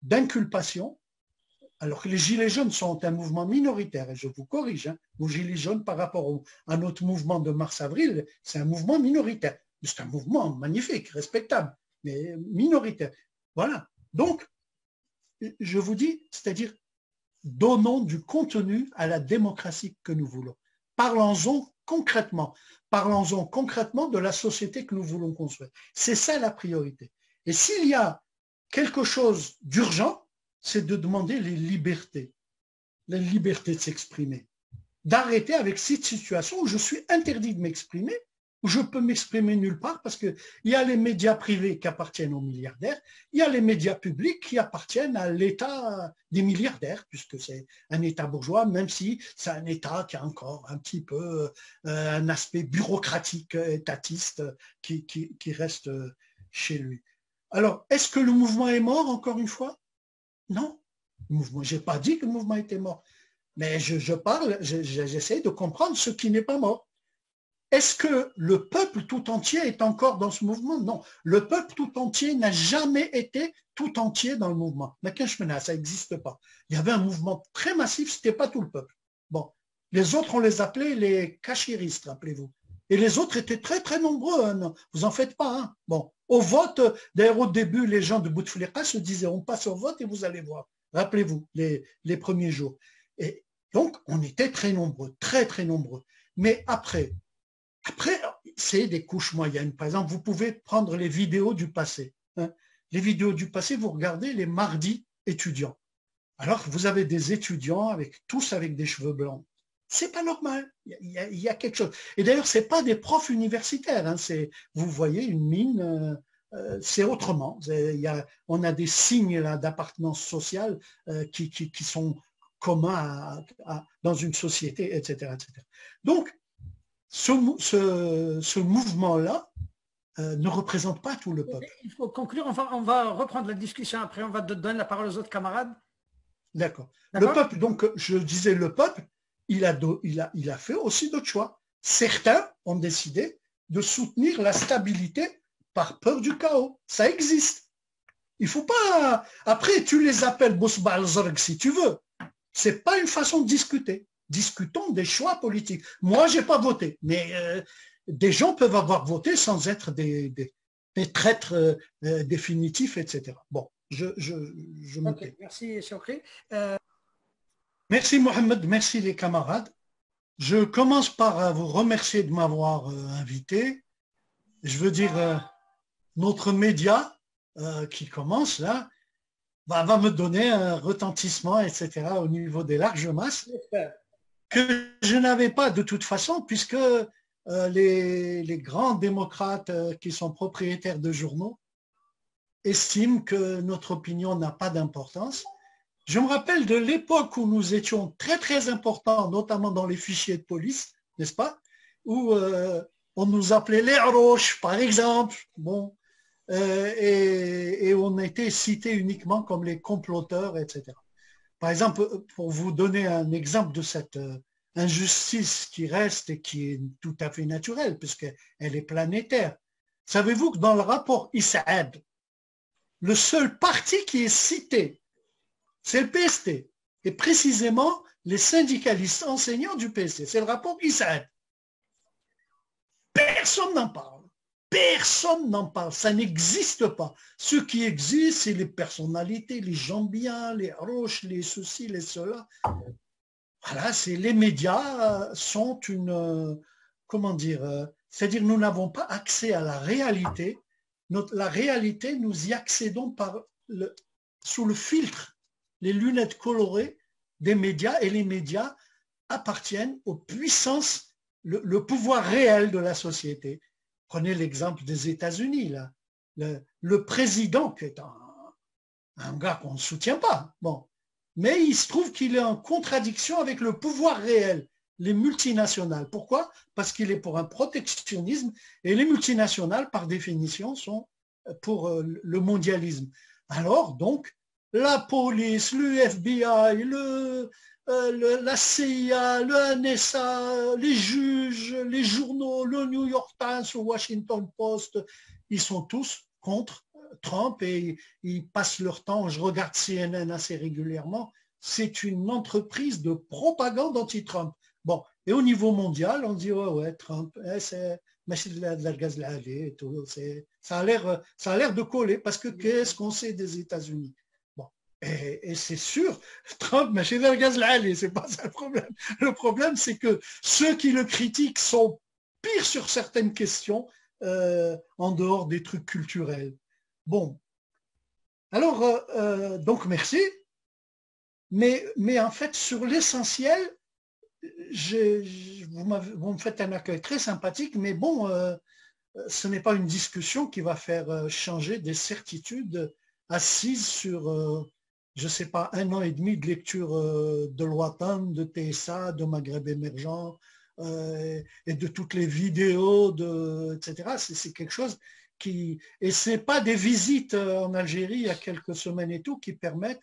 d'inculpations, alors que les Gilets jaunes sont un mouvement minoritaire. Et je vous corrige, hein, les Gilets jaunes par rapport à notre mouvement de mars-avril, c'est un mouvement minoritaire. C'est un mouvement magnifique, respectable, mais minoritaire. Voilà. Donc, je vous dis, c'est-à-dire, donnons du contenu à la démocratie que nous voulons. Parlons-en concrètement. Parlons-en concrètement de la société que nous voulons construire. C'est ça la priorité. Et s'il y a quelque chose d'urgent, c'est de demander les libertés. La liberté de s'exprimer. D'arrêter avec cette situation où je suis interdit de m'exprimer, où je peux m'exprimer nulle part parce qu'il y a les médias privés qui appartiennent aux milliardaires, il y a les médias publics qui appartiennent à l'État des milliardaires, puisque c'est un État bourgeois, même si c'est un État qui a encore un petit peu un aspect bureaucratique, étatiste, qui reste chez lui. Alors, est-ce que le mouvement est mort, encore une fois? Non. Je n'ai pas dit que le mouvement était mort, mais j'essaie de comprendre ce qui n'est pas mort. Est-ce que le peuple tout entier est encore dans ce mouvement? Non. Le peuple tout entier n'a jamais été tout entier dans le mouvement. Mais ça n'existe pas. Il y avait un mouvement très massif, ce n'était pas tout le peuple. Bon. Les autres, on les appelait les cachiristes, rappelez-vous. Et les autres étaient très, très nombreux. Hein. Non, vous en faites pas. Hein. Bon. Au vote, d'ailleurs, au début, les gens de Bouteflika se disaient, on passe au vote et vous allez voir. Rappelez-vous, les premiers jours. Et donc, on était très nombreux, très, très nombreux. Mais après, c'est des couches moyennes. Par exemple, vous pouvez prendre les vidéos du passé. Hein. Les vidéos du passé, vous regardez les mardis étudiants. Alors que vous avez des étudiants tous avec des cheveux blancs. C'est pas normal. Il y a quelque chose. Et d'ailleurs, c'est pas des profs universitaires. Hein. Vous voyez une mine, c'est autrement. On a des signes là d'appartenance sociale qui sont communs dans une société, etc., etc. Donc, ce mouvement-là ne représente pas tout le peuple. Il faut conclure, on va reprendre la discussion après, on va donner la parole aux autres camarades. D'accord. Le peuple, donc je disais le peuple, il a fait aussi d'autres choix. Certains ont décidé de soutenir la stabilité par peur du chaos. Ça existe. Il faut pas... Après, tu les appelles Bousba al-Zarq si tu veux. C'est pas une façon de discuter. Discutons des choix politiques. Moi, j'ai pas voté, mais des gens peuvent avoir voté sans être des traîtres définitifs, etc. Bon, je me tais. Merci, Chokri. Merci, Mohamed. Merci, les camarades. Je commence par vous remercier de m'avoir invité. Je veux dire, notre média qui commence là va me donner un retentissement, etc., au niveau des larges masses que je n'avais pas de toute façon, puisque les grands démocrates qui sont propriétaires de journaux estiment que notre opinion n'a pas d'importance. Je me rappelle de l'époque où nous étions très très importants, notamment dans les fichiers de police, n'est-ce pas, où on nous appelait les Harouches, par exemple, bon, et on était cités uniquement comme les comploteurs, etc. Par exemple, pour vous donner un exemple de cette injustice qui reste et qui est tout à fait naturelle, puisqu'elle est planétaire, savez-vous que dans le rapport ISAAD, le seul parti qui est cité, c'est le PST, et précisément les syndicalistes enseignants du PST. C'est le rapport ISAAD. Personne n'en parle. Personne n'en parle. Ça n'existe pas. Ce qui existe, c'est les personnalités, les gens bien, les roches, les ceci, les cela. Voilà, c'est les médias sont une, comment dire, c'est-à-dire nous n'avons pas accès à la réalité. La réalité, nous y accédons sous le filtre, les lunettes colorées des médias, et les médias appartiennent aux puissances, le pouvoir réel de la société. Prenez l'exemple des États-Unis, là. Le président, qui est un gars qu'on ne soutient pas, bon, mais il se trouve qu'il est en contradiction avec le pouvoir réel, les multinationales. Pourquoi? Parce qu'il est pour un protectionnisme, et les multinationales, par définition, sont pour le mondialisme. Alors, donc, la police, le FBI, la CIA, le NSA, les juges, les journaux, le New York Times, le Washington Post, ils sont tous contre Trump et ils passent leur temps, je regarde CNN assez régulièrement, c'est une entreprise de propagande anti-Trump. Bon, et au niveau mondial, on dit, ouais, Trump, c'est de la gaz et tout, ça a l'air de coller, parce que qu'est-ce qu'on sait des États-Unis? Et c'est sûr, Trump, c'est pas ça le problème. Le problème, c'est que ceux qui le critiquent sont pires sur certaines questions, en dehors des trucs culturels. Bon, alors, donc merci. Mais en fait, sur l'essentiel, vous me faites un accueil très sympathique, mais bon, ce n'est pas une discussion qui va faire changer des certitudes assises sur je ne sais pas, 1 an et demi de lecture de l'Ouatan, de TSA, de Maghreb émergent, et de toutes les vidéos, etc. C'est quelque chose qui... Et ce n'est pas des visites en Algérie il y a quelques semaines et tout qui permettent...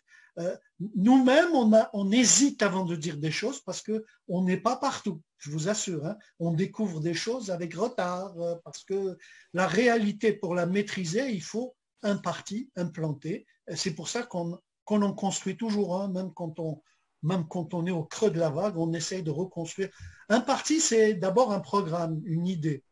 Nous-mêmes, on hésite avant de dire des choses parce qu'on n'est pas partout, je vous assure. Hein. On découvre des choses avec retard parce que la réalité, pour la maîtriser, il faut un parti implanté. C'est pour ça qu'on en construit toujours un, même quand on est au creux de la vague, on essaye de reconstruire. Un parti, c'est d'abord un programme, une idée,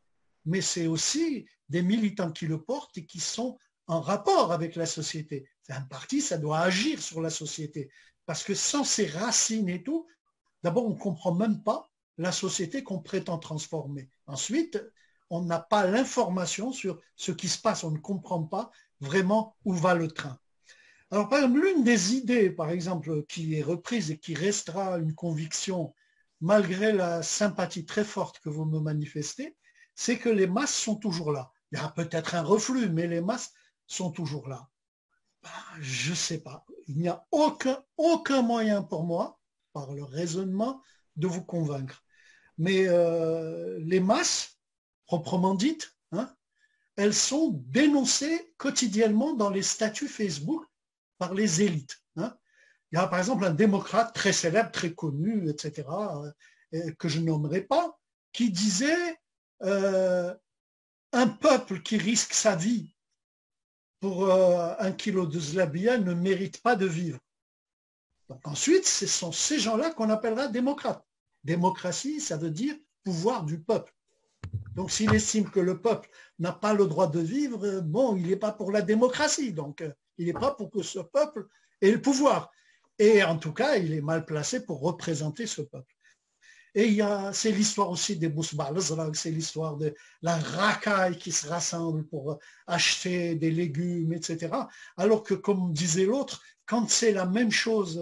mais c'est aussi des militants qui le portent et qui sont en rapport avec la société. Un parti, ça doit agir sur la société, parce que sans ses racines et tout, d'abord, on ne comprend même pas la société qu'on prétend transformer. Ensuite, on n'a pas l'information sur ce qui se passe, on ne comprend pas vraiment où va le train. Alors, par exemple, l'une des idées, par exemple, qui est reprise et qui restera une conviction malgré la sympathie très forte que vous me manifestez, c'est que les masses sont toujours là. Il y a peut-être un reflux, mais les masses sont toujours là. Je ne sais pas. Il n'y a aucun moyen pour moi, par le raisonnement, de vous convaincre. Mais les masses, proprement dites, hein, elles sont dénoncées quotidiennement dans les statuts Facebook par les élites. Hein. Il y a par exemple un démocrate très célèbre, très connu, etc., que je nommerai pas, qui disait un peuple qui risque sa vie pour 1 kilo de zlabia ne mérite pas de vivre. Donc ensuite, ce sont ces gens-là qu'on appellera démocrates. Démocratie, ça veut dire pouvoir du peuple. Donc s'il estime que le peuple n'a pas le droit de vivre, bon, il n'est pas pour la démocratie. Donc il n'est pas pour que ce peuple ait le pouvoir. Et en tout cas, il est mal placé pour représenter ce peuple. Et c'est l'histoire aussi des Bousba al-Azraq, c'est l'histoire de la racaille qui se rassemble pour acheter des légumes, etc. Alors que, comme disait l'autre, quand c'est la même chose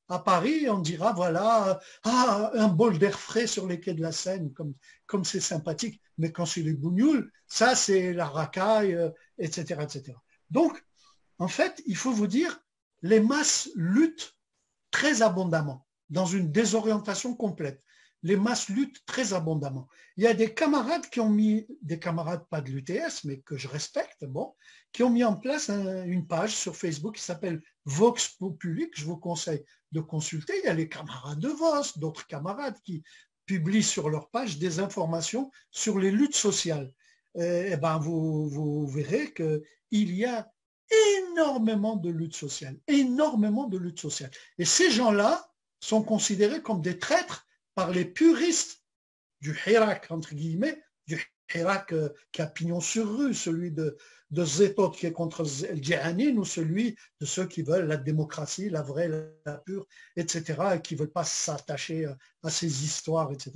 à Paris, on dira, voilà, un bol d'air frais sur les quais de la Seine, comme c'est sympathique. Mais quand c'est les bougnoules, ça c'est la racaille, etc., etc. Donc, en fait, il faut vous dire, les masses luttent très abondamment, dans une désorientation complète. Les masses luttent très abondamment. Il y a des camarades qui ont mis, des camarades pas de l'UTS, mais que je respecte, bon, qui ont mis en place une page sur Facebook qui s'appelle Vox Populi, que je vous conseille de consulter. Il y a les camarades de Vox, d'autres camarades qui publient sur leur page des informations sur les luttes sociales. Et ben vous verrez qu'il y a énormément de luttes sociales, énormément de luttes sociales. Et ces gens-là sont considérés comme des traîtres par les puristes du Hirak, entre guillemets, du Hirak qui a pignon sur rue, celui de Zetot qui est contre El Djihanin, ou celui de ceux qui veulent la démocratie, la vraie, la pure, etc., et qui ne veulent pas s'attacher à ces histoires, etc.,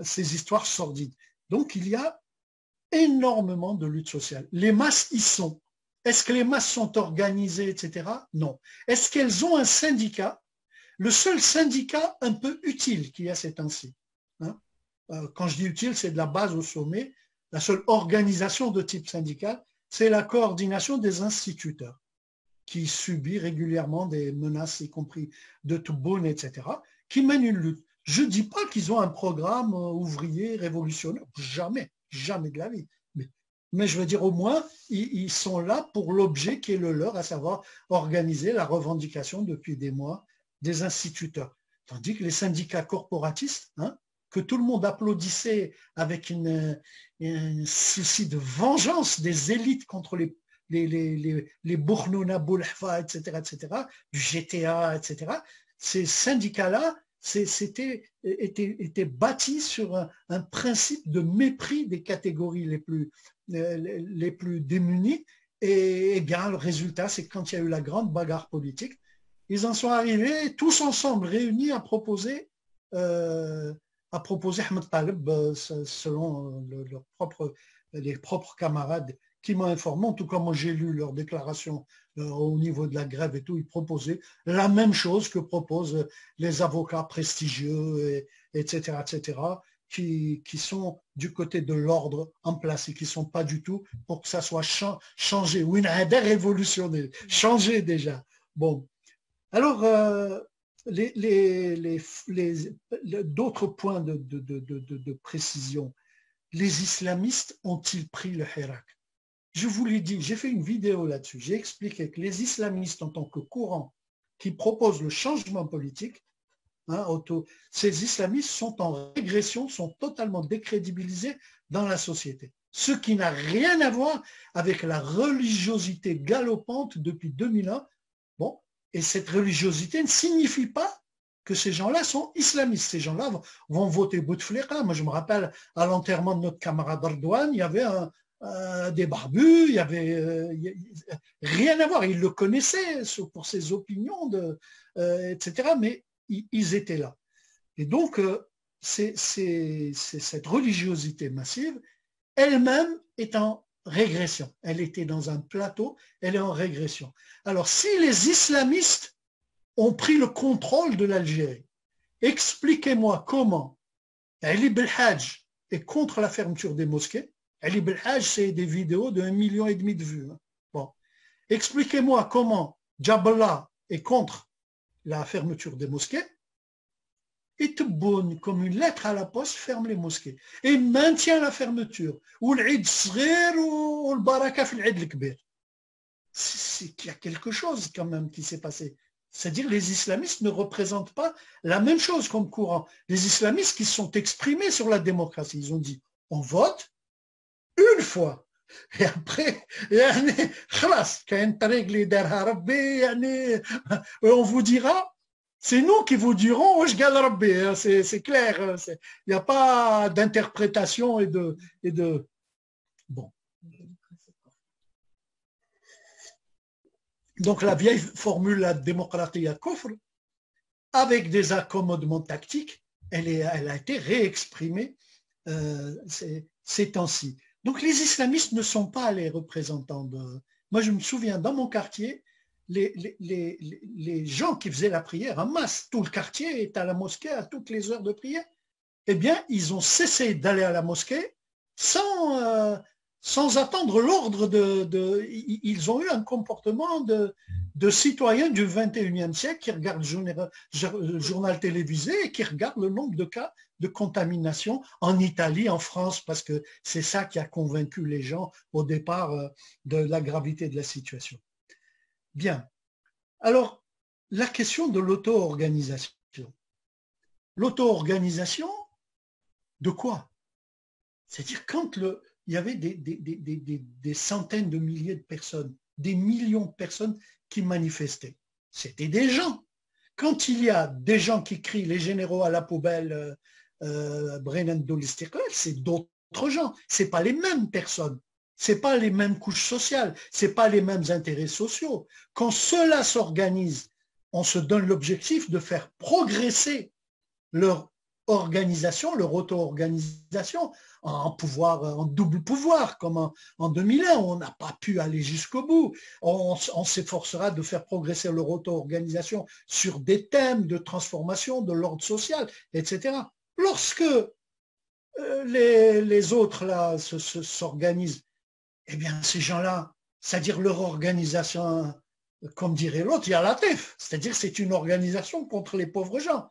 ces histoires sordides. Donc il y a énormément de luttes sociales. Les masses y sont. Est-ce que les masses sont organisées, etc.? Non. Est-ce qu'elles ont un syndicat? Le seul syndicat un peu utile qu'il y a ces temps-ci, hein, quand je dis utile, c'est de la base au sommet, la seule organisation de type syndical, c'est la coordination des instituteurs qui subit régulièrement des menaces, y compris de Tubboune, etc., qui mènent une lutte. Je ne dis pas qu'ils ont un programme ouvrier révolutionnaire, jamais, jamais de la vie. Mais je veux dire, au moins, ils sont là pour l'objet qui est le leur, à savoir organiser la revendication depuis des mois des instituteurs. Tandis que les syndicats corporatistes, hein, que tout le monde applaudissait avec un souci de vengeance des élites contre les Bournouna, Boulhfa, etc., du GTA, etc., ces syndicats-là étaient bâtis sur un principe de mépris des catégories les plus démunies. Et bien, le résultat, c'est que quand il y a eu la grande bagarre politique, ils en sont arrivés tous ensemble réunis à proposer Ahmed Taleb selon les propres camarades qui m'ont informé. En tout cas, moi j'ai lu leurs déclarations au niveau de la grève et tout. Ils proposaient la même chose que proposent les avocats prestigieux, etc., qui sont du côté de l'ordre en place et qui ne sont pas du tout pour que ça soit changé. Oui, révolutionné, changé déjà. Bon. Alors, d'autres points de précision. Les islamistes ont-ils pris le Hirak? Je vous l'ai dit, j'ai fait une vidéo là-dessus. J'ai expliqué que les islamistes en tant que courant qui proposent le changement politique, hein, ces islamistes sont en régression, sont totalement décrédibilisés dans la société. Ce qui n'a rien à voir avec la religiosité galopante depuis 2000 ans. Bon, et cette religiosité ne signifie pas que ces gens-là sont islamistes. Ces gens-là vont voter Bouteflika. Moi, je me rappelle, à l'enterrement de notre camarade Erdogan, il y avait des barbus, il y avait rien à voir. Ils le connaissaient pour ses opinions, etc. Mais ils étaient là. Et donc, c'est cette religiosité massive, elle-même est en régression. Elle était dans un plateau, elle est en régression. Alors, si les islamistes ont pris le contrôle de l'Algérie, expliquez-moi comment Ali Belhadj est contre la fermeture des mosquées. Ali Belhadj, c'est des vidéos de 1,5 million de vues. Bon. Expliquez-moi comment Jaballah est contre la fermeture des mosquées. Et Tebboune, comme une lettre à la poste, ferme les mosquées et maintient la fermeture. Ou l'Eid Sghir ou le Baraka fi l'Eid l'Kbir. C'est qu'il y a quelque chose quand même qui s'est passé. C'est-à-dire les islamistes ne représentent pas la même chose comme courant. Les islamistes qui se sont exprimés sur la démocratie, ils ont dit on vote une fois. Et après, خلاص كاين طريق اللي دارها ربي يعني on vous dira, c'est nous qui vous dirons واش قال ربي, c'est clair, il n'y a pas d'interprétation et de bon. Donc la vieille formule la démocratie à coffre, avec des accommodements tactiques, elle a été réexprimée ces temps-ci. Donc les islamistes ne sont pas les représentants de... Moi je me souviens, dans mon quartier, les gens qui faisaient la prière en masse, tout le quartier est à la mosquée à toutes les heures de prière, eh bien ils ont cessé d'aller à la mosquée sans attendre l'ordre Ils ont eu un comportement de citoyens du 21e siècle qui regardent le journal télévisé et qui regardent le nombre de cas de contamination en Italie, en France, parce que c'est ça qui a convaincu les gens au départ de la gravité de la situation. Bien. Alors, la question de l'auto-organisation. L'auto-organisation, de quoi? C'est-à-dire quand il y avait des centaines de milliers de personnes, des millions de personnes qui manifestaient. C'était des gens. Quand il y a des gens qui crient les généraux à la poubelle, c'est d'autres gens. Ce n'est pas les mêmes personnes. Ce n'est pas les mêmes couches sociales. Ce n'est pas les mêmes intérêts sociaux. Quand cela s'organise, on se donne l'objectif de faire progresser leur organisation, leur auto-organisation, en double pouvoir, comme en 2001, on n'a pas pu aller jusqu'au bout. On s'efforcera de faire progresser leur auto-organisation sur des thèmes de transformation de l'ordre social, etc. Lorsque les autres là s'organisent, eh bien ces gens-là, c'est-à-dire leur organisation, comme dirait l'autre, il y a la TEF, c'est-à-dire c'est une organisation contre les pauvres gens.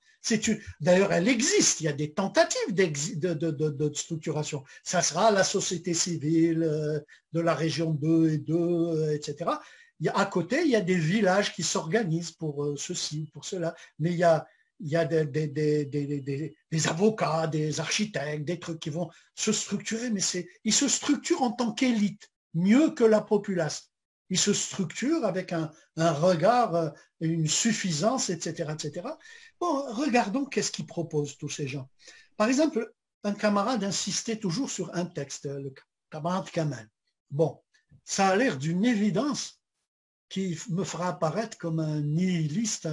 D'ailleurs, elle existe, il y a des tentatives de structuration. Ça sera la société civile de la région 2 et 2, etc. À côté, il y a des villages qui s'organisent pour ceci, pour cela. Mais il y a des avocats, des architectes, des trucs qui vont se structurer, mais ils se structurent en tant qu'élite, mieux que la populace. Ils se structurent avec un regard, une suffisance, etc., etc. Bon, regardons qu'est-ce qu'ils proposent tous ces gens. Par exemple, un camarade insistait toujours sur un texte, le camarade Kamel. Bon, ça a l'air d'une évidence qui me fera apparaître comme un nihiliste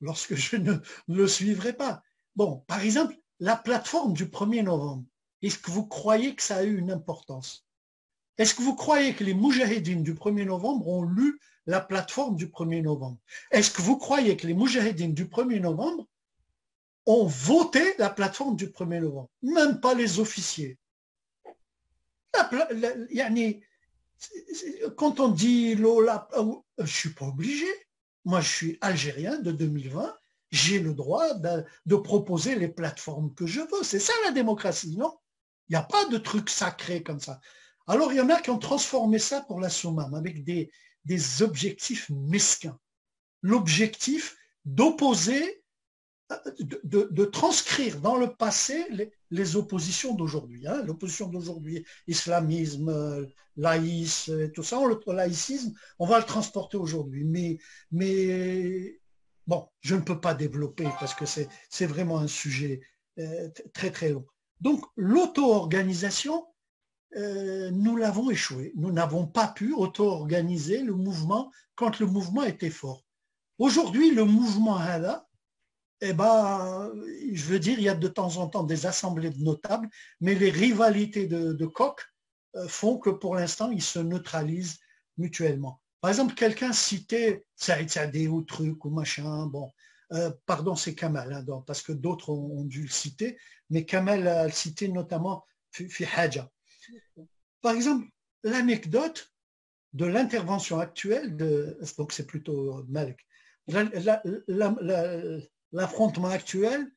lorsque je ne le suivrai pas. Bon, par exemple, la plateforme du 1er novembre, est-ce que vous croyez que ça a eu une importance? Est-ce que vous croyez que les moujahidines du 1er novembre ont lu la plateforme du 1er novembre? Est-ce que vous croyez que les moujahidines du 1er novembre ont voté la plateforme du 1er novembre? Même pas les officiers. Quand on dit je ne suis pas obligé. Moi, je suis algérien de 2020. J'ai le droit de proposer les plateformes que je veux. C'est ça la démocratie, non? Il n'y a pas de truc sacré comme ça. Alors, il y en a qui ont transformé ça pour la Soumam avec des objectifs mesquins. L'objectif d'opposer, de transcrire dans le passé les oppositions d'aujourd'hui. Hein. L'opposition d'aujourd'hui, islamisme, laïsme, tout ça, le laïcisme, on va le transporter aujourd'hui. Mais bon, je ne peux pas développer parce que c'est vraiment un sujet très très long. Donc, l'auto-organisation, nous l'avons échoué. Nous n'avons pas pu auto-organiser le mouvement quand le mouvement était fort. Aujourd'hui, le mouvement Hala, je veux dire, il y a de temps en temps des assemblées de notables, mais les rivalités de coq font que pour l'instant, ils se neutralisent mutuellement. Par exemple, quelqu'un citait Saïd Saadi ou truc ou machin, bon, pardon, c'est Kamel, hein, parce que d'autres ont dû le citer, mais Kamel a cité notamment Fi Haja. Par exemple, l'anecdote de l'intervention actuelle, donc c'est plutôt Malek, l'affrontement actuel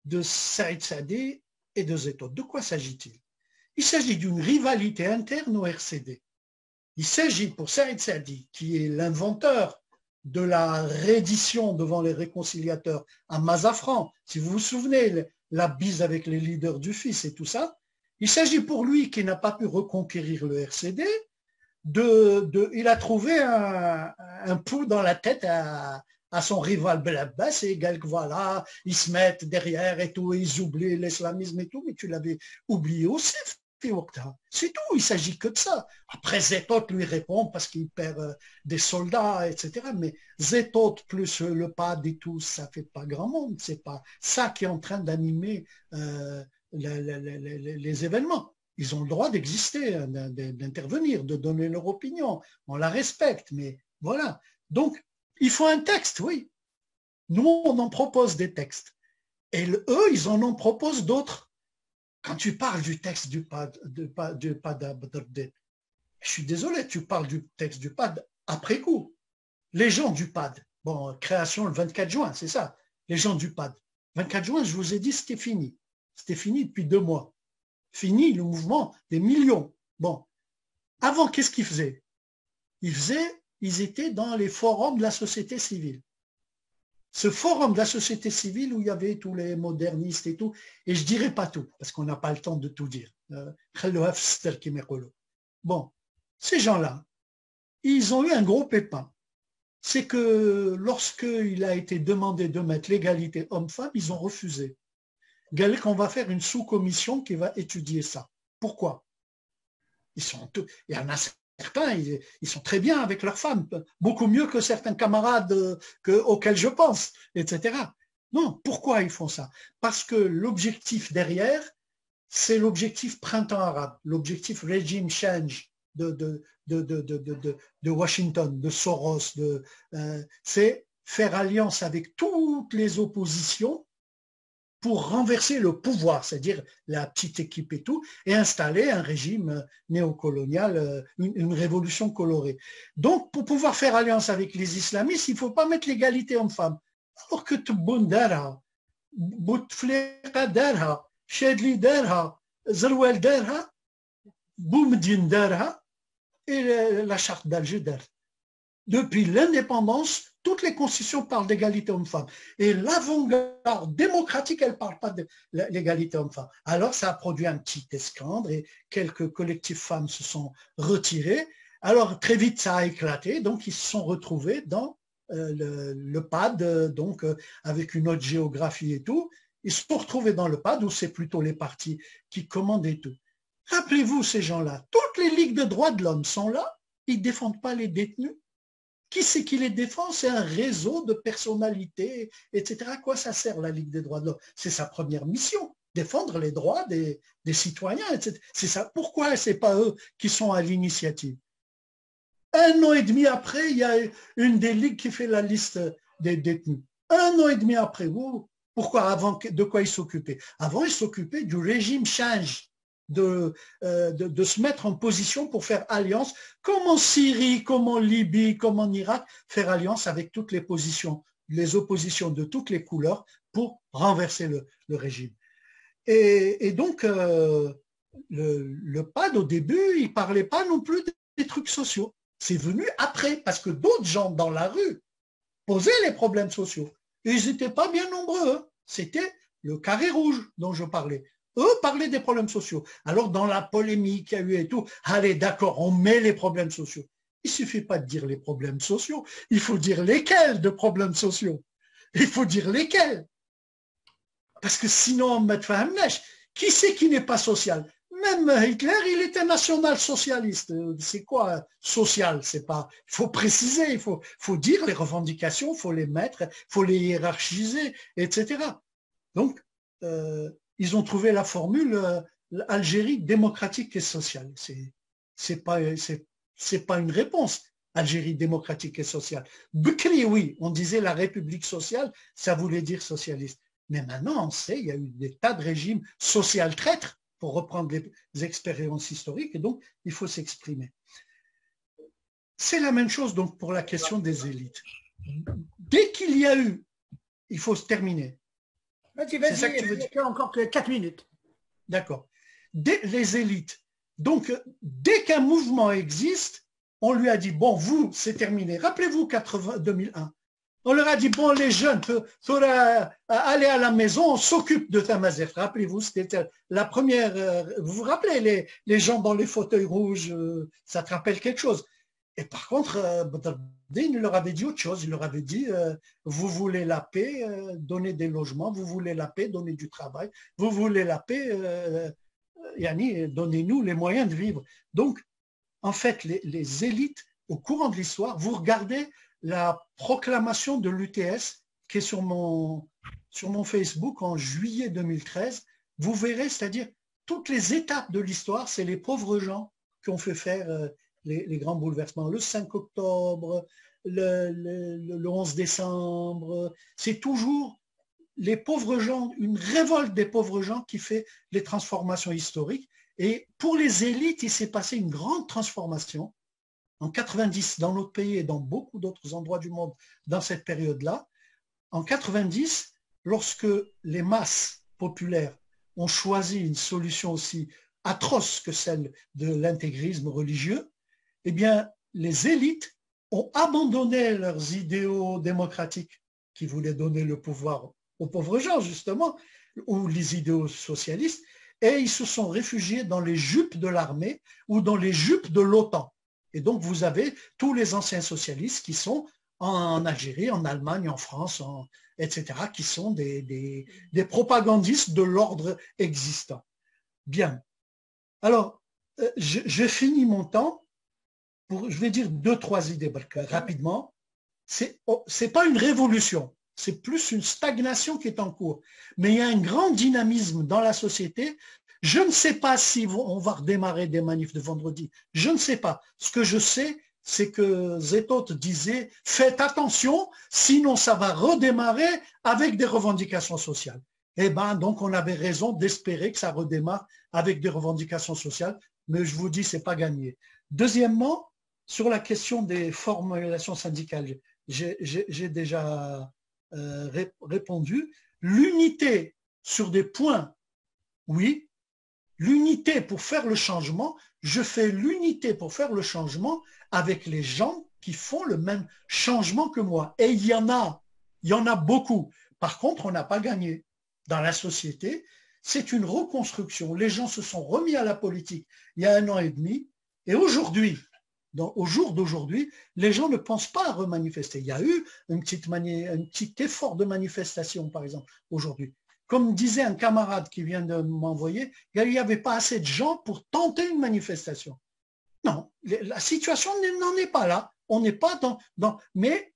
de Saïd Saadi et de Zetot. De quoi s'agit-il? Il s'agit d'une rivalité interne au RCD. Il s'agit pour Saïd Saadi, qui est l'inventeur de la reddition devant les réconciliateurs à Mazafran, si vous vous souvenez, la bise avec les leaders du fils et tout ça, il s'agit pour lui qui n'a pas pu reconquérir le RCD il a trouvé un pouls dans la tête à son rival Belabès et voilà, ils se mettent derrière et tout, et ils oublient l'islamisme et tout, mais tu l'avais oublié aussi. C'est tout, il ne s'agit que de ça. Après, Zetot lui répond parce qu'il perd des soldats, etc. Mais Zetot plus le PAD et tout, ça ne fait pas grand monde. C'est pas ça qui est en train d'animer les événements. Ils ont le droit d'exister, d'intervenir, de donner leur opinion. On la respecte, mais voilà. Donc, il faut un texte, oui. Nous, on en propose des textes. Et eux, ils en proposent d'autres. Quand tu parles du texte du PAD, je suis désolé, tu parles du texte du PAD après coup. Les gens du PAD, bon, création le 24 juin, c'est ça. Les gens du PAD. 24 juin, je vous ai dit, c'était fini. C'était fini depuis 2 mois. Fini le mouvement des millions. Bon. Avant, qu'est-ce qu'ils faisaient? Ils étaient dans les forums de la société civile. Ce forum de la société civile où il y avait tous les modernistes et tout, et je ne dirai pas tout, parce qu'on n'a pas le temps de tout dire. Bon, ces gens-là, ils ont eu un gros pépin. C'est que lorsqu'il a été demandé de mettre l'égalité homme-femme, ils ont refusé. On va faire une sous-commission qui va étudier ça. Pourquoi? Il y en a certains, ils sont très bien avec leurs femmes, beaucoup mieux que certains camarades auxquels je pense, etc. Non, pourquoi ils font ça? Parce que l'objectif derrière, c'est l'objectif printemps arabe, l'objectif regime change de Washington, de Soros, c'est faire alliance avec toutes les oppositions pour renverser le pouvoir, c'est-à-dire la petite équipe et tout, et installer un régime néocolonial, une révolution colorée. Donc, pour pouvoir faire alliance avec les islamistes, il ne faut pas mettre l'égalité homme-femme. Alors que Tboundara, Bouteflika Darha, Shedli Darha, Zerwel Darha, Boumdine Darha, et la charte d'Alger Darha. Depuis l'indépendance, toutes les constitutions parlent d'égalité homme-femme. Et l'avant-garde démocratique, elle ne parle pas de l'égalité homme-femme. Alors, ça a produit un petit escandre et quelques collectifs femmes se sont retirés. Alors, très vite, ça a éclaté. Donc, ils se sont retrouvés dans le PAD, donc avec une autre géographie et tout. Ils se sont retrouvés dans le PAD où c'est plutôt les partis qui commandent et tout. Rappelez-vous ces gens-là, toutes les ligues de droits de l'homme sont là. Ils ne défendent pas les détenus. Qui c'est qui les défend? C'est un réseau de personnalités, etc. À quoi ça sert la Ligue des droits de l'homme? C'est sa première mission, défendre les droits des citoyens, etc. C'est ça. Pourquoi ce n'est pas eux qui sont à l'initiative? 1 an et demi après, il y a une des ligues qui fait la liste des détenus. 1 an et demi après, pourquoi avant, de quoi ils s'occupaient? Avant, ils s'occupaient du régime change. De se mettre en position pour faire alliance, comme en Syrie, comme en Libye, comme en Irak, faire alliance avec toutes les positions, les oppositions de toutes les couleurs pour renverser le régime. Et donc, le PAD, au début, il ne parlait pas non plus des trucs sociaux. C'est venu après, parce que d'autres gens dans la rue posaient les problèmes sociaux. Et ils n'étaient pas bien nombreux. Hein. C'était le carré rouge dont je parlais. Eux parlaient des problèmes sociaux. Alors, dans la polémique qu'il y a eu et tout, allez, d'accord, on met les problèmes sociaux. Il ne suffit pas de dire les problèmes sociaux, il faut dire lesquels de problèmes sociaux. Il faut dire lesquels. Parce que sinon, qui c'est qui n'est pas social? Même Hitler, il était national-socialiste. C'est quoi social? C'est pas. Il faut préciser, il faut dire les revendications, il faut les mettre, il faut les hiérarchiser, etc. Donc, ils ont trouvé la formule Algérie démocratique et sociale. C'est pas une réponse. Algérie démocratique et sociale. Bekri, oui, on disait la République sociale, ça voulait dire socialiste. Mais maintenant, on sait, il y a eu des tas de régimes social traîtres, pour reprendre les expériences historiques, et donc il faut s'exprimer. C'est la même chose donc pour la question des élites. Dès qu'il y a eu, il faut se terminer. Vas-y, il n'y a encore que 4 minutes. D'accord. Les élites. Donc, dès qu'un mouvement existe, on lui a dit, bon, vous, c'est terminé. Rappelez-vous 2001. On leur a dit, bon, les jeunes, allez à la maison, on s'occupe de Tamazight. Rappelez-vous, c'était la première, vous vous rappelez, les gens dans les fauteuils rouges, ça te rappelle quelque chose. Et par contre, Badr el-Din, il leur avait dit autre chose. Il leur avait dit, vous voulez la paix, donnez des logements, vous voulez la paix, donnez du travail, vous voulez la paix, yani, donnez-nous les moyens de vivre. Donc, en fait, les élites, au courant de l'histoire, vous regardez la proclamation de l'UTS qui est sur mon Facebook en juillet 2013, vous verrez, c'est-à-dire toutes les étapes de l'histoire, c'est les pauvres gens qui ont fait faire les grands bouleversements. Le 5 octobre, le 11 décembre, c'est toujours les pauvres gens, une révolte des pauvres gens qui fait les transformations historiques. Et pour les élites, il s'est passé une grande transformation en 90 dans notre pays et dans beaucoup d'autres endroits du monde dans cette période-là. En 90, lorsque les masses populaires ont choisi une solution aussi atroce que celle de l'intégrisme religieux, eh bien, les élites ont abandonné leurs idéaux démocratiques qui voulaient donner le pouvoir aux pauvres gens, justement, ou les idéaux socialistes, et ils se sont réfugiés dans les jupes de l'armée ou dans les jupes de l'OTAN. Et donc, vous avez tous les anciens socialistes qui sont en Algérie, en Allemagne, en France, etc., qui sont des propagandistes de l'ordre existant. Bien. Alors, je finis mon temps pour, je vais dire 2-3 idées rapidement. C'est pas une révolution, c'est plus une stagnation qui est en cours. Mais il y a un grand dynamisme dans la société. Je ne sais pas si on va redémarrer des manifs de vendredi. Je ne sais pas. Ce que je sais, c'est que Zetot disait « Faites attention, sinon ça va redémarrer avec des revendications sociales. » Eh bien, donc on avait raison d'espérer que ça redémarre avec des revendications sociales. Mais je vous dis, c'est pas gagné. Deuxièmement, sur la question des formulations syndicales, j'ai déjà répondu. L'unité sur des points, oui. L'unité pour faire le changement, je fais l'unité pour faire le changement avec les gens qui font le même changement que moi. Et il y en a beaucoup. Par contre, on n'a pas gagné. Dans la société, c'est une reconstruction. Les gens se sont remis à la politique il y a 1 an et demi. Et aujourd'hui, au jour d'aujourd'hui, les gens ne pensent pas à remanifester. Il y a eu un petit effort de manifestation, par exemple, aujourd'hui. Comme disait un camarade qui vient de m'envoyer, il n'y avait pas assez de gens pour tenter une manifestation. Non, la situation n'en est pas là. On n'est pas mais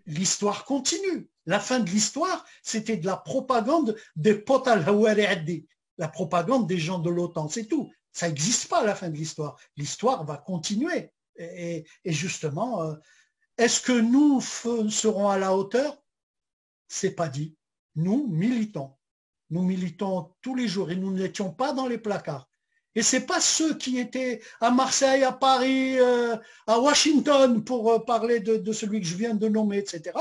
l'histoire continue. La fin de l'histoire, c'était de la propagande des potes al-Hawari, la propagande des gens de l'OTAN, c'est tout. Ça n'existe pas à la fin de l'histoire. L'histoire va continuer. Et justement, est-ce que nous serons à la hauteur? C'est pas dit. Nous militons. Nous militons tous les jours et nous n'étions pas dans les placards. Et ce n'est pas ceux qui étaient à Marseille, à Paris, à Washington, pour parler de celui que je viens de nommer, etc.,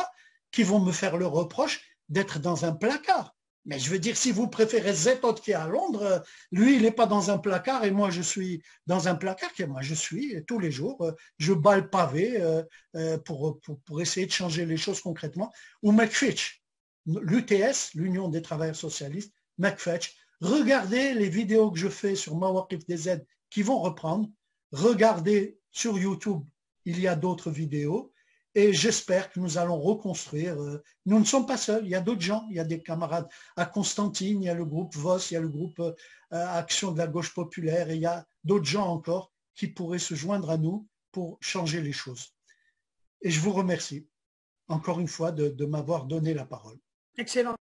qui vont me faire le reproche d'être dans un placard. Mais je veux dire, si vous préférez Zetot qui est à Londres, lui, il n'est pas dans un placard et moi, je suis dans un placard. Et moi, je suis tous les jours, je bats le pavé pour essayer de changer les choses concrètement. Ou McFitch, l'UTS, l'Union des travailleurs socialistes, McFetch, regardez les vidéos que je fais sur Mawaqif DZ qui vont reprendre, regardez sur YouTube, il y a d'autres vidéos et j'espère que nous allons reconstruire. Nous ne sommes pas seuls, il y a d'autres gens, il y a des camarades à Constantine, il y a le groupe VOS, il y a le groupe Action de la gauche populaire et il y a d'autres gens encore qui pourraient se joindre à nous pour changer les choses. Et je vous remercie encore une fois de m'avoir donné la parole. Excellent.